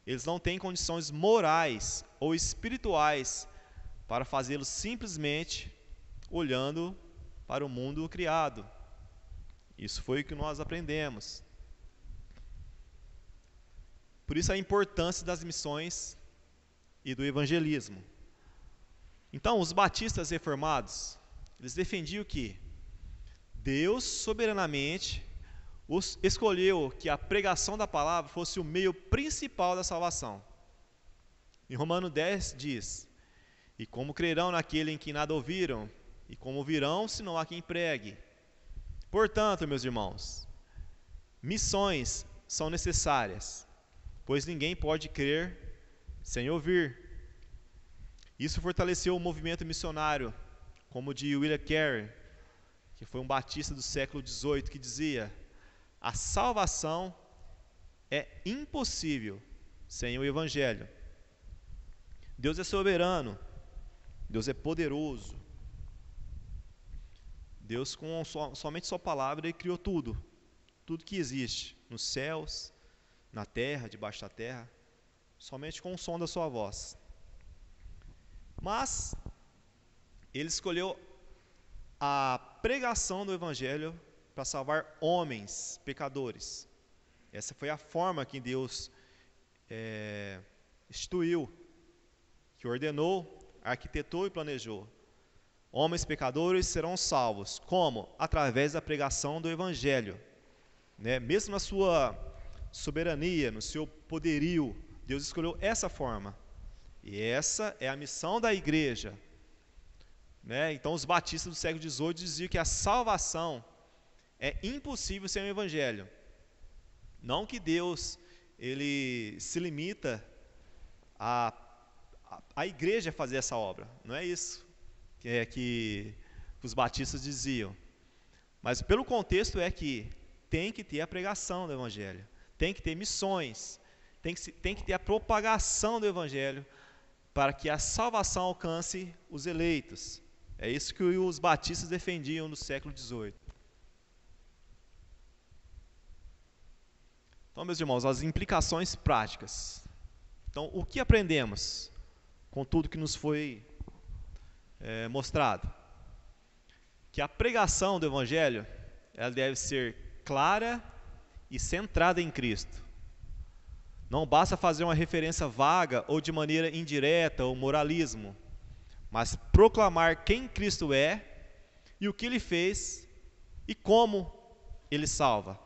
Eles não têm condições morais ou espirituais para fazê-lo simplesmente olhando para o mundo criado. Isso foi o que nós aprendemos. Por isso a importância das missões e do evangelismo. Então, os batistas reformados, eles defendiam que Deus soberanamente escolheu que a pregação da palavra fosse o meio principal da salvação. Em Romanos 10 diz: e como crerão naquele em que nada ouviram? E como ouvirão se não há quem pregue? Portanto, meus irmãos, missões são necessárias, pois ninguém pode crer sem ouvir. Isso fortaleceu o movimento missionário, como de William Carey, que foi um batista do século XVIII, que dizia: a salvação é impossível sem o Evangelho. Deus é soberano, Deus é poderoso. Deus, com somente sua palavra, Ele criou tudo que existe, nos céus, na terra, debaixo da terra, somente com o som da sua voz. Mas Ele escolheu a pregação do Evangelho para salvar homens pecadores. Essa foi a forma que Deus instituiu que ordenou, arquitetou e planejou. Homens pecadores serão salvos. Como? Através da pregação do Evangelho. Né? Mesmo na sua soberania, no seu poderio, Deus escolheu essa forma. E essa é a missão da igreja. Né? Então os batistas do século XVIII diziam que a salvação é impossível sem o Evangelho. Não que Deus ele se limita a igreja fazer essa obra. Não é isso que os batistas diziam. Mas pelo contexto é que tem que ter a pregação do Evangelho. Tem que ter missões. Tem que ter a propagação do Evangelho para que a salvação alcance os eleitos. É isso que os batistas defendiam no século XVIII. Então, meus irmãos, as implicações práticas. Então, o que aprendemos com tudo que nos foi mostrado? Que a pregação do Evangelho ela deve ser clara e centrada em Cristo. Não basta fazer uma referência vaga ou de maneira indireta ou moralismo, mas proclamar quem Cristo é e o que Ele fez e como Ele salva.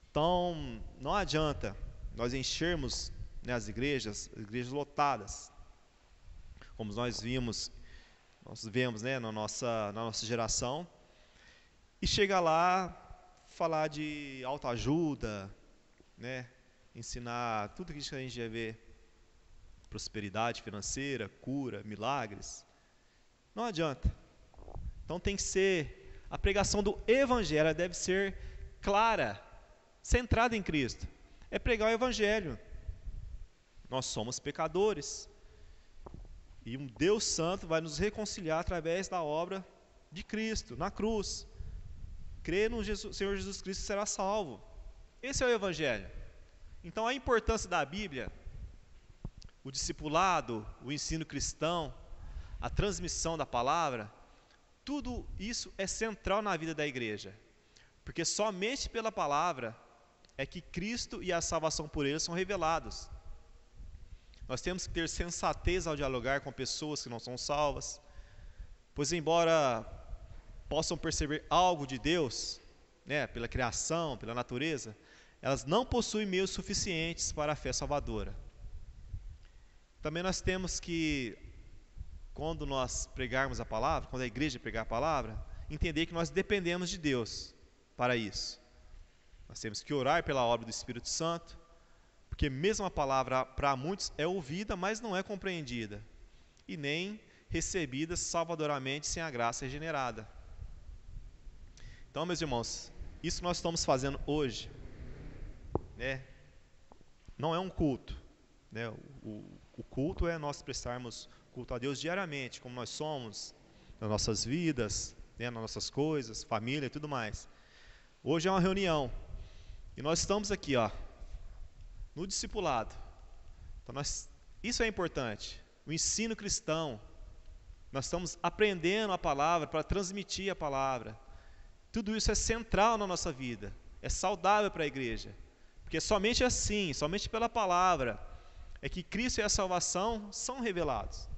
Então, não adianta nós enchermos, né, as igrejas lotadas, como nós vemos, né, na nossa geração, e chegar lá, falar de autoajuda, né, ensinar tudo isso que a gente já vê, prosperidade financeira, cura, milagres. Não adianta. Então tem que ser, a pregação do Evangelho deve ser clara, centrada em Cristo. É pregar o Evangelho. Nós somos pecadores. E um Deus Santo vai nos reconciliar através da obra de Cristo, na cruz. Crer no Senhor Jesus Cristo será salvo. Esse é o Evangelho. Então a importância da Bíblia, o discipulado, o ensino cristão, a transmissão da palavra, tudo isso é central na vida da igreja. Porque somente pela palavra é que Cristo e a salvação por Ele são revelados. Nós temos que ter sensatez ao dialogar com pessoas que não são salvas, pois embora possam perceber algo de Deus, né, pela criação, pela natureza, elas não possuem meios suficientes para a fé salvadora. Também nós temos que, quando nós pregarmos a palavra, quando a igreja pregar a palavra, entender que nós dependemos de Deus para isso. Nós temos que orar pela obra do Espírito Santo, porque mesmo a palavra para muitos é ouvida, mas não é compreendida, e nem recebida salvadoramente sem a graça regenerada. Então, meus irmãos, isso que nós estamos fazendo hoje, né, não é um culto, né? O culto é nós prestarmos culto a Deus diariamente, como nós somos, nas nossas vidas, né, nas nossas coisas, família e tudo mais. Hoje é uma reunião, e nós estamos aqui, no discipulado. Então isso é importante, o ensino cristão. Nós estamos aprendendo a palavra para transmitir a palavra. Tudo isso é central na nossa vida, é saudável para a igreja, porque somente assim, somente pela palavra, é que Cristo e a salvação são revelados.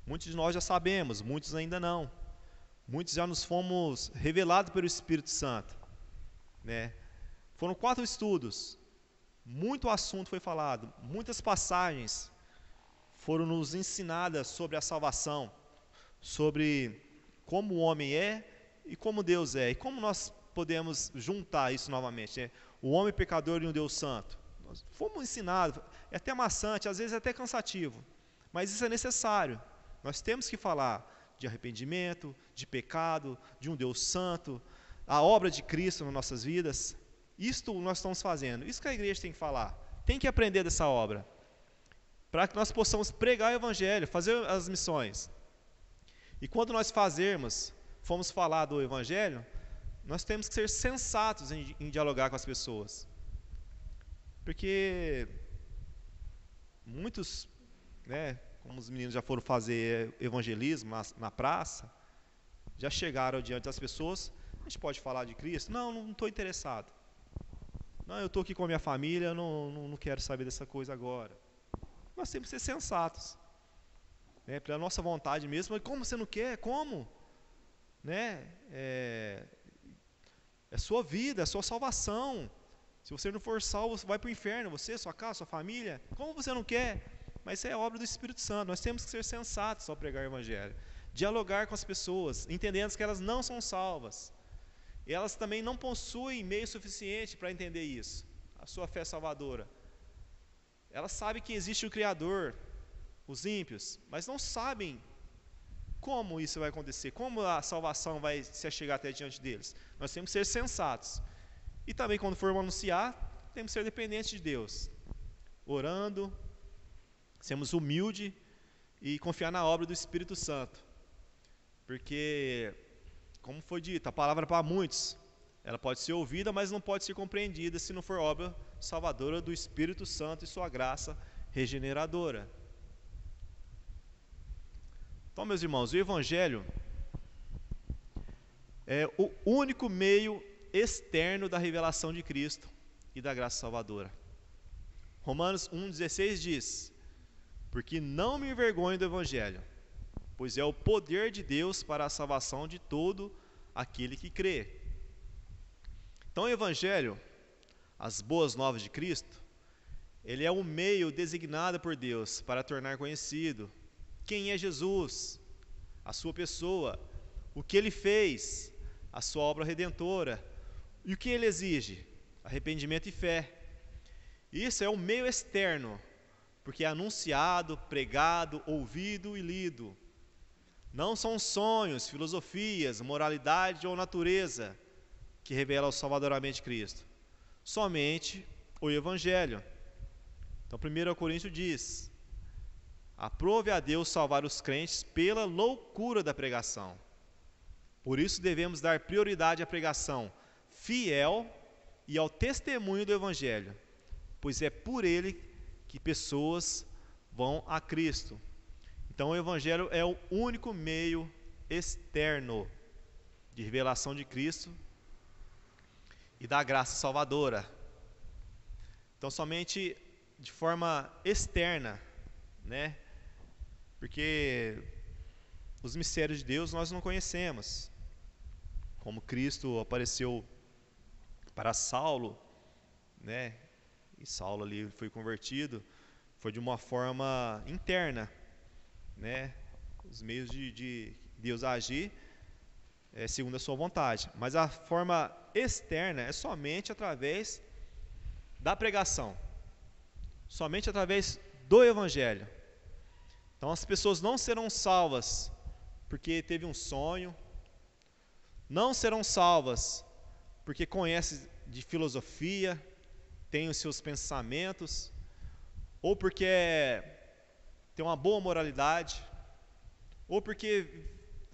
Muitos de nós já sabemos, muitos ainda não. Muitos já nos fomos revelados pelo Espírito Santo, né? Foram 4 estudos, muito assunto foi falado, muitas passagens foram nos ensinadas sobre a salvação, sobre como o homem é e como Deus é, e como nós podemos juntar isso novamente, né? O homem pecador e um Deus santo. Nós fomos ensinados, é até maçante, às vezes é até cansativo, mas isso é necessário. Nós temos que falar de arrependimento, de pecado, de um Deus santo, a obra de Cristo nas nossas vidas. Isto nós estamos fazendo, isso que a igreja tem que falar, tem que aprender dessa obra, para que nós possamos pregar o Evangelho, fazer as missões. E quando nós formos falar do Evangelho, nós temos que ser sensatos em dialogar com as pessoas. Porque muitos, né, como os meninos já foram fazer evangelismo na praça, já chegaram diante das pessoas, a gente pode falar de Cristo? Não estou interessado. Não, eu estou aqui com a minha família, não quero saber dessa coisa agora. nós temos que ser sensatos, né? Pela nossa vontade mesmo. Mas como você não quer? Como? Né? É sua vida, é sua salvação. Se você não for salvo, você vai para o inferno, você, sua casa, sua família. Como você não quer? Mas isso é obra do Espírito Santo. Nós temos que ser sensatos ao pregar o Evangelho. Dialogar com as pessoas, entendendo que elas não são salvas. E elas também não possuem meio suficiente para entender isso. A sua fé salvadora. Elas sabem que existe o Criador, os ímpios, mas não sabem como isso vai acontecer, como a salvação vai se chegar até diante deles. Nós temos que ser sensatos. E também, quando formos anunciar, temos que ser dependentes de Deus, orando, sermos humildes e confiar na obra do Espírito Santo. Porque, como foi dito, a palavra para muitos, ela pode ser ouvida, mas não pode ser compreendida se não for obra salvadora do Espírito Santo e sua graça regeneradora. Então, meus irmãos, o Evangelho é o único meio externo da revelação de Cristo e da graça salvadora. Romanos 1,16 diz: porque não me envergonho do Evangelho, pois é o poder de Deus para a salvação de todo aquele que crê. Então o Evangelho, as boas novas de Cristo, ele é o meio designado por Deus para tornar conhecido quem é Jesus, a sua pessoa, o que ele fez, a sua obra redentora, e o que ele exige? Arrependimento e fé. Isso é o meio externo, porque é anunciado, pregado, ouvido e lido. Não são sonhos, filosofias, moralidade ou natureza que revela salvadoramente Cristo. Somente o Evangelho. Então 1 Coríntios diz: aprove a Deus salvar os crentes pela loucura da pregação. Por isso devemos dar prioridade à pregação fiel e ao testemunho do Evangelho, pois é por ele que pessoas vão a Cristo. Então o Evangelho é o único meio externo de revelação de Cristo e da graça salvadora. Então somente de forma externa, né? Porque os mistérios de Deus nós não conhecemos. Como Cristo apareceu para Saulo, né? E Saulo ali foi convertido, foi de uma forma interna, né? Os meios de Deus agir segundo a sua vontade. Mas a forma externa é somente através da pregação, somente através do Evangelho. Então as pessoas não serão salvas porque teve um sonho, não serão salvas porque conhecem de filosofia, têm os seus pensamentos, ou porque tem uma boa moralidade, ou porque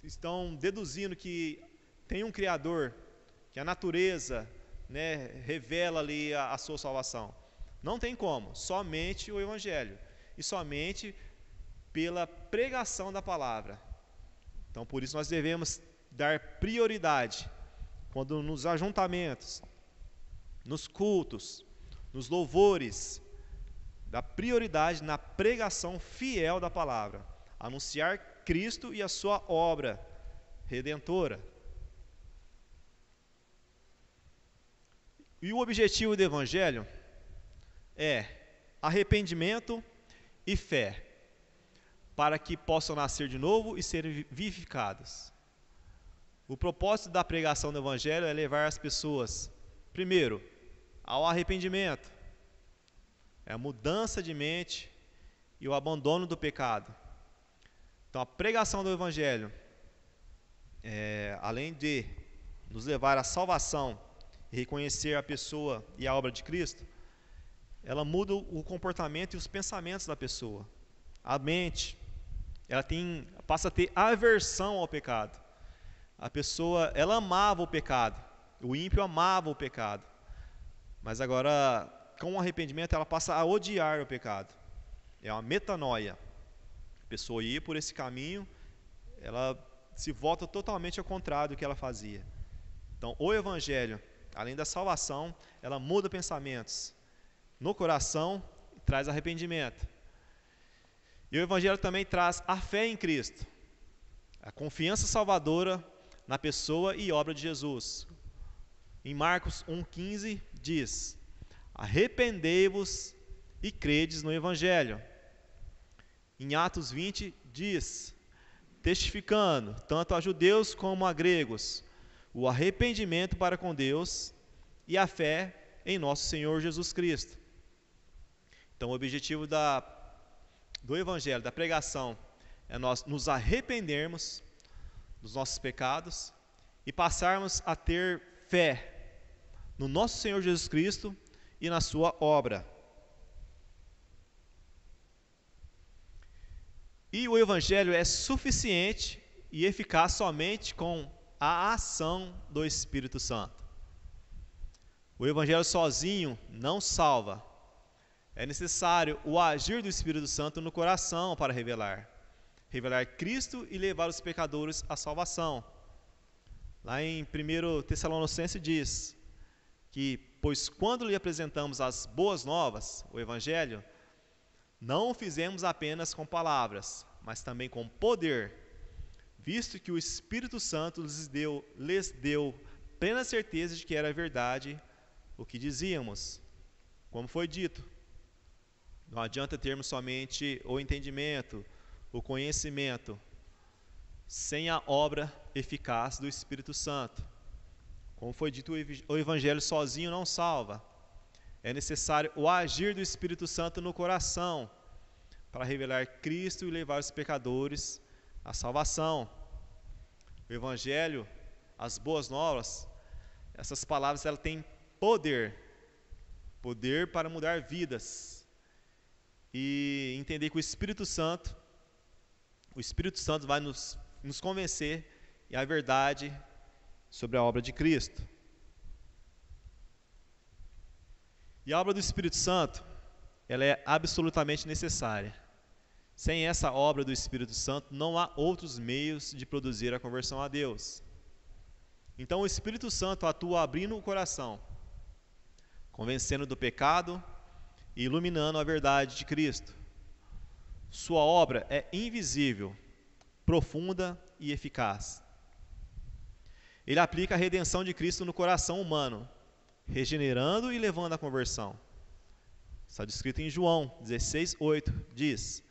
estão deduzindo que tem um Criador, que a natureza, né, revela ali a sua salvação. Não tem como, somente o Evangelho, e somente pela pregação da palavra. Então por isso nós devemos dar prioridade, quando nos ajuntamentos, nos cultos, nos louvores, dá prioridade na pregação fiel da palavra, anunciar Cristo e a sua obra redentora. E o objetivo do Evangelho é arrependimento e fé, para que possam nascer de novo e serem vivificados. O propósito da pregação do Evangelho é levar as pessoas, primeiro, ao arrependimento, é a mudança de mente e o abandono do pecado. Então a pregação do Evangelho, além de nos levar à salvação e reconhecer a pessoa e a obra de Cristo, ela muda o comportamento e os pensamentos da pessoa. A mente, ela passa a ter aversão ao pecado. A pessoa, ela amava o pecado, o ímpio amava o pecado, mas agora, com o arrependimento, ela passa a odiar o pecado. É uma metanoia. A pessoa ir por esse caminho, ela se volta totalmente ao contrário do que ela fazia. Então, o Evangelho, além da salvação, ela muda pensamentos no coração e traz arrependimento. E o Evangelho também traz a fé em Cristo, a confiança salvadora na pessoa e obra de Jesus. Em Marcos 1,15 diz: arrependei-vos e credes no Evangelho. Em Atos 20 diz, testificando tanto a judeus como a gregos, o arrependimento para com Deus e a fé em nosso Senhor Jesus Cristo. Então o objetivo do Evangelho, da pregação, é nós nos arrependermos dos nossos pecados e passarmos a ter fé no nosso Senhor Jesus Cristo e na sua obra. E o Evangelho é suficiente e eficaz somente com a ação do Espírito Santo. O Evangelho sozinho não salva. É necessário o agir do Espírito Santo no coração para revelar Cristo e levar os pecadores à salvação. Lá em 1 Tessalonicenses diz que, pois quando lhe apresentamos as boas novas, o Evangelho, não o fizemos apenas com palavras, mas também com poder, visto que o Espírito Santo lhes deu plena certeza de que era verdade o que dizíamos. Como foi dito, não adianta termos somente o entendimento, o conhecimento, sem a obra eficaz do Espírito Santo. Como foi dito, o Evangelho sozinho não salva. É necessário o agir do Espírito Santo no coração para revelar Cristo e levar os pecadores à salvação. O Evangelho, as boas novas, essas palavras elas têm poder para mudar vidas. E entender que o Espírito Santo vai nos convencer e a verdade sobre a obra de Cristo. E a obra do Espírito Santo, ela é absolutamente necessária. Sem essa obra do Espírito Santo, não há outros meios de produzir a conversão a Deus. Então o Espírito Santo atua abrindo o coração, convencendo do pecado e iluminando a verdade de Cristo. Sua obra é invisível, profunda e eficaz. Ele aplica a redenção de Cristo no coração humano, regenerando e levando à conversão. Está descrito em João 16:8, diz: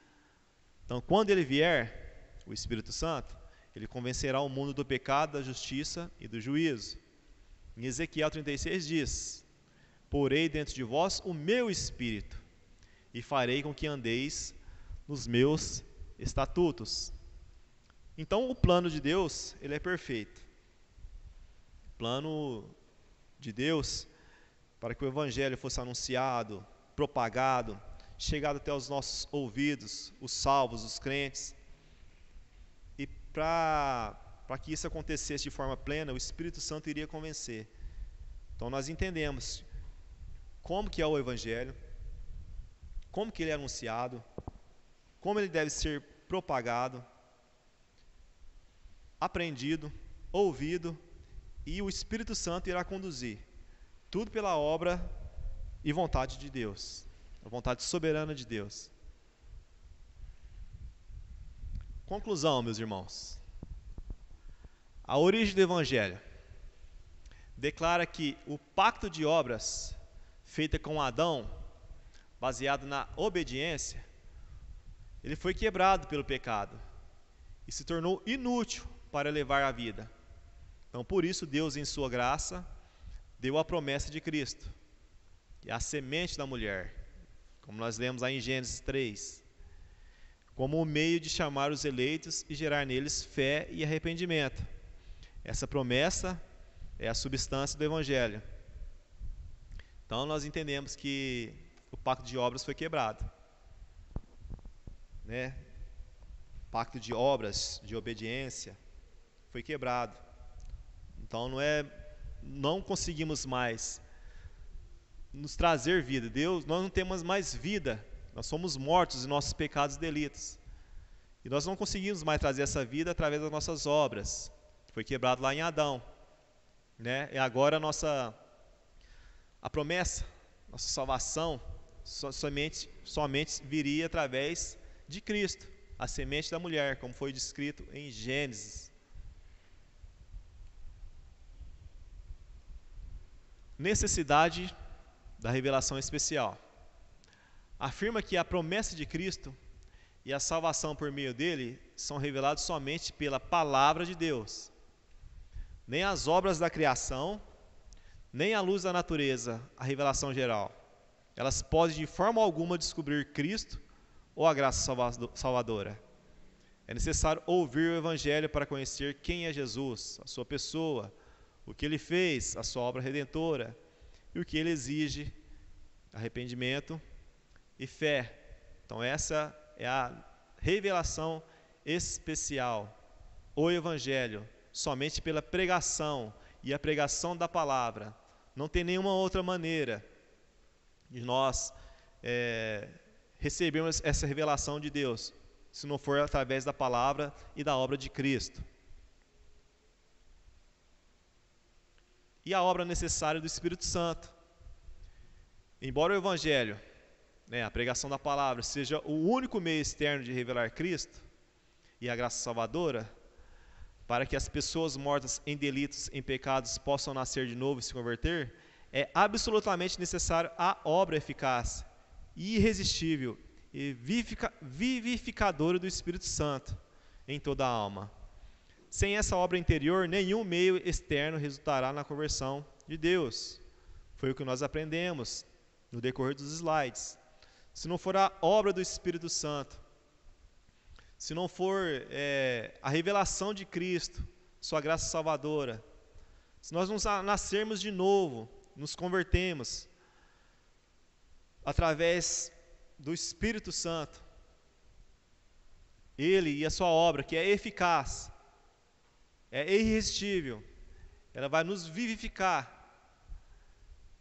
então, quando ele vier, o Espírito Santo, ele convencerá o mundo do pecado, da justiça e do juízo. Em Ezequiel 36 diz: porei dentro de vós o meu Espírito, e farei com que andeis nos meus estatutos. Então, o plano de Deus, ele é perfeito. O plano de Deus, para que o Evangelho fosse anunciado, propagado, chegado até os nossos ouvidos, os salvos, os crentes. E para que isso acontecesse de forma plena, o Espírito Santo iria convencer. Então nós entendemos como que é o Evangelho, como que ele é anunciado, como ele deve ser propagado, aprendido, ouvido, e o Espírito Santo irá conduzir. Tudo pela obra e vontade de Deus. A vontade soberana de Deus. Conclusão, meus irmãos. A origem do Evangelho declara que o pacto de obras feito com Adão, baseado na obediência, ele foi quebrado pelo pecado e se tornou inútil para levar a vida. Então, por isso, Deus, em sua graça, deu a promessa de Cristo, que é a semente da mulher, como nós lemos aí em Gênesis 3, como o meio de chamar os eleitos e gerar neles fé e arrependimento. Essa promessa é a substância do Evangelho. Então nós entendemos que o pacto de obras foi quebrado, né? O pacto de obras, de obediência, foi quebrado. Então não conseguimos mais nos trazer vida. Deus, nós não temos mais vida. Nós somos mortos em nossos pecados e delitos. E nós não conseguimos mais trazer essa vida através das nossas obras. Foi quebrado lá em Adão, né? E agora a promessa, nossa salvação, somente viria através de Cristo, a semente da mulher, como foi descrito em Gênesis. Necessidade da revelação especial. Afirma que a promessa de Cristo e a salvação por meio dele são revelados somente pela palavra de Deus. Nem as obras da criação, nem a luz da natureza, a revelação geral. Elas podem de forma alguma descobrir Cristo ou a graça salvadora. É necessário ouvir o Evangelho para conhecer quem é Jesus, a sua pessoa, o que ele fez, a sua obra redentora e o que ele exige, arrependimento e fé. Então essa é a revelação especial, o Evangelho, somente pela pregação e a pregação da palavra. Não tem nenhuma outra maneira de nós recebermos essa revelação de Deus, se não for através da palavra e da obra de Cristo. E a obra necessária do Espírito Santo. Embora o Evangelho, a pregação da palavra, seja o único meio externo de revelar Cristo e a graça salvadora, para que as pessoas mortas em delitos, em pecados, possam nascer de novo e se converter, é absolutamente necessário a obra eficaz, irresistível e vivificadora do Espírito Santo em toda a alma. Sem essa obra interior, nenhum meio externo resultará na conversão de Deus. Foi o que nós aprendemos no decorrer dos slides. Se não for a obra do Espírito Santo, se não for a revelação de Cristo, sua graça salvadora, se nós não nascermos de novo, nos convertemos através do Espírito Santo, ele e a sua obra, que é eficaz, é irresistível, ela vai nos vivificar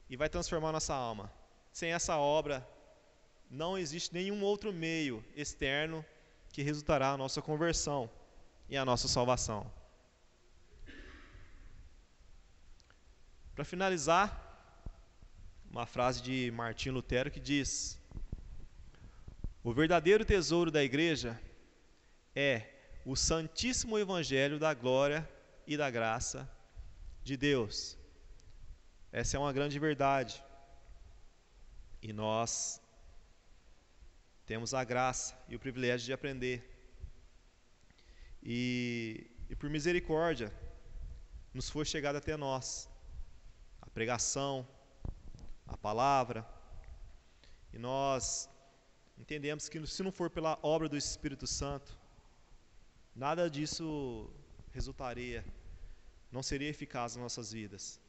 e vai transformar nossa alma. Sem essa obra, não existe nenhum outro meio externo que resultará a nossa conversão e a nossa salvação. Para finalizar, uma frase de Martinho Lutero que diz: o verdadeiro tesouro da igreja é o santíssimo evangelho da glória e da graça de Deus. Essa é uma grande verdade. E nós temos a graça e o privilégio de aprender. E por misericórdia, nos foi chegada até nós a pregação, a palavra. E nós entendemos que se não for pela obra do Espírito Santo, nada disso resultaria, não seria eficaz nas nossas vidas.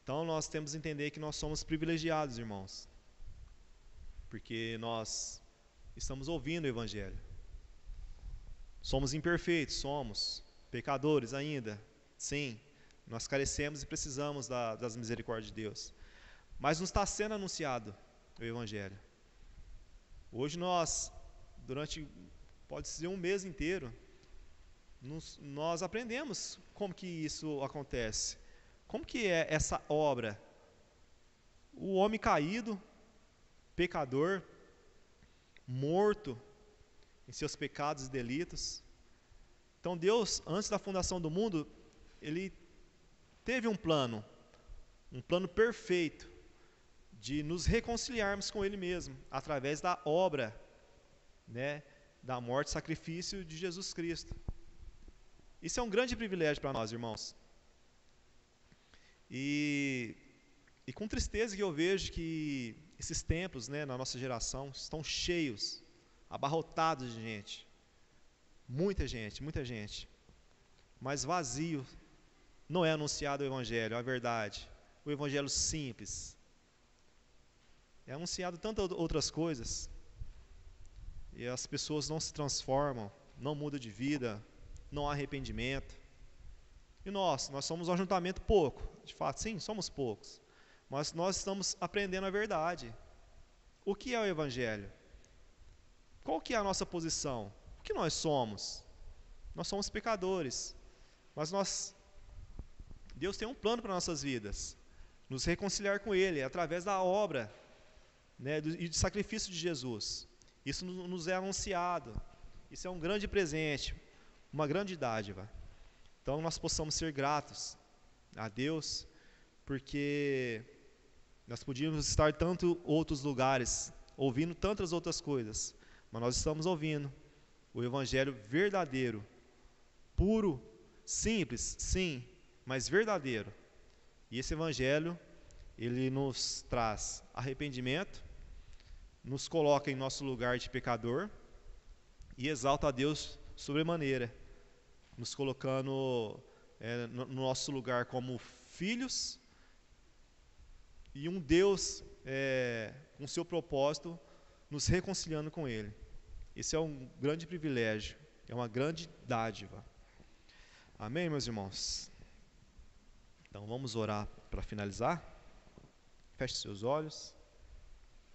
Então nós temos que entender que nós somos privilegiados, irmãos, porque nós estamos ouvindo o Evangelho. Somos imperfeitos, somos pecadores ainda, sim, nós carecemos e precisamos das misericórdias de Deus, mas nos está sendo anunciado o Evangelho. Hoje nós, durante, pode ser um mês inteiro, nós aprendemos como que isso acontece, como que é essa obra. O homem caído, pecador, morto em seus pecados e delitos. Então Deus, antes da fundação do mundo, Ele teve um plano perfeito de nos reconciliarmos com Ele mesmo, através da obra, da morte e sacrifício de Jesus Cristo. Isso é um grande privilégio para nós, irmãos. E com tristeza que eu vejo que esses templos, na nossa geração, estão cheios, abarrotados de gente. Muita gente. Mas vazio, não é anunciado o Evangelho, a verdade. O Evangelho simples. É anunciado tantas outras coisas. E as pessoas não se transformam, não mudam de vida, não há arrependimento. E nós somos um ajuntamento pouco. De fato, sim, somos poucos. Mas nós estamos aprendendo a verdade. O que é o Evangelho? Qual que é a nossa posição? O que nós somos? Nós somos pecadores. Mas Deus tem um plano para nossas vidas. Nos reconciliar com Ele, através da obra e do sacrifício de Jesus. Isso nos é anunciado. Isso é um grande presente, uma grande dádiva. Então nós possamos ser gratos a Deus, porque nós podíamos estar em tantos outros lugares, ouvindo tantas outras coisas, mas nós estamos ouvindo o Evangelho verdadeiro, puro, simples, sim, mas verdadeiro. E esse Evangelho, ele nos traz arrependimento, nos coloca em nosso lugar de pecador e exalta a Deus sobremaneira, nos colocando no nosso lugar como filhos e um Deus com seu propósito nos reconciliando com Ele. Esse é um grande privilégio, é uma grande dádiva. Amém, meus irmãos? Então vamos orar para finalizar. Feche seus olhos.